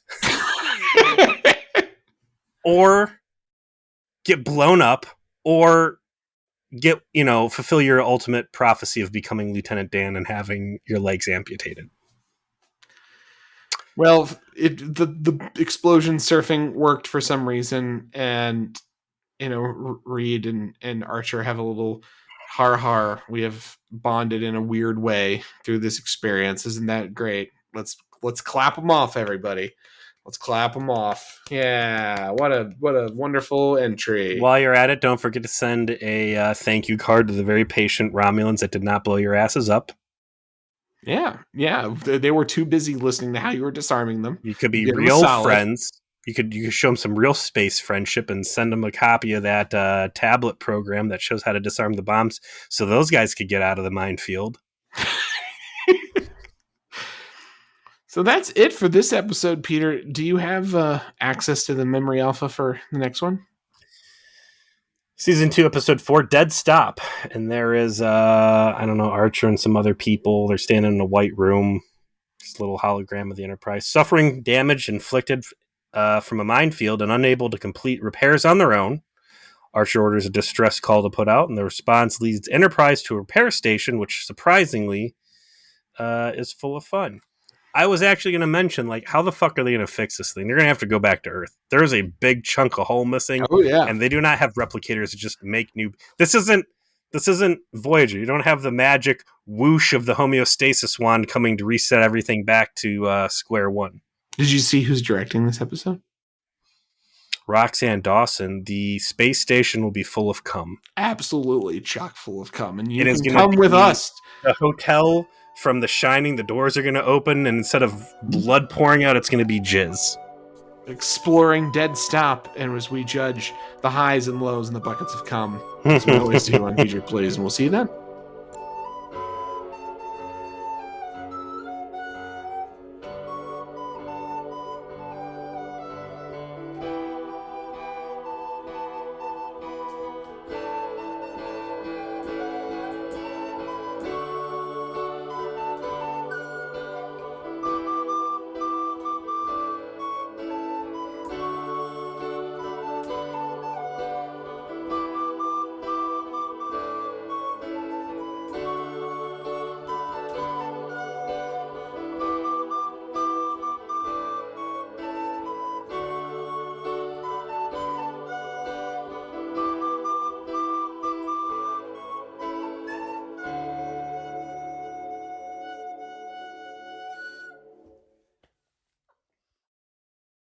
Or get blown up, or get, fulfill your ultimate prophecy of becoming Lieutenant Dan and having your legs amputated. Well, the explosion surfing worked for some reason, and Reed and Archer have a little har. We have bonded in a weird way through this experience. Isn't that great? Let's clap them off, everybody. Let's clap them off. Yeah, what a wonderful entry. While you're at it, don't forget to send a thank you card to the very patient Romulans that did not blow your asses up. Yeah. They were too busy listening to how you were disarming them. You could be real friends. You could show them some real space friendship and send them a copy of that tablet program that shows how to disarm the bombs, so those guys could get out of the minefield. So that's it for this episode, Peter. Do you have access to the memory alpha for the next one? Season 2, episode 4, Dead Stop. And there is, Archer and some other people. They're standing in a white room. This little hologram of the Enterprise. Suffering damage inflicted from a minefield and unable to complete repairs on their own. Archer orders a distress call to put out, and the response leads Enterprise to a repair station, which surprisingly is full of fun. I was actually going to mention, how the fuck are they going to fix this thing? They're going to have to go back to Earth. There's a big chunk of hull missing. Oh, yeah. And they do not have replicators to just make new... This isn't Voyager. You don't have the magic whoosh of the homeostasis wand coming to reset everything back to square one. Did you see who's directing this episode? Roxanne Dawson. The space station will be full of cum. Absolutely chock full of cum. And you can come with us. The hotel... From The Shining, the doors are going to open, and instead of blood pouring out, it's going to be jizz. Exploring Dead Stop, and as we judge the highs and lows and the buckets of cum, as we always do on Future Plays, and we'll see you then.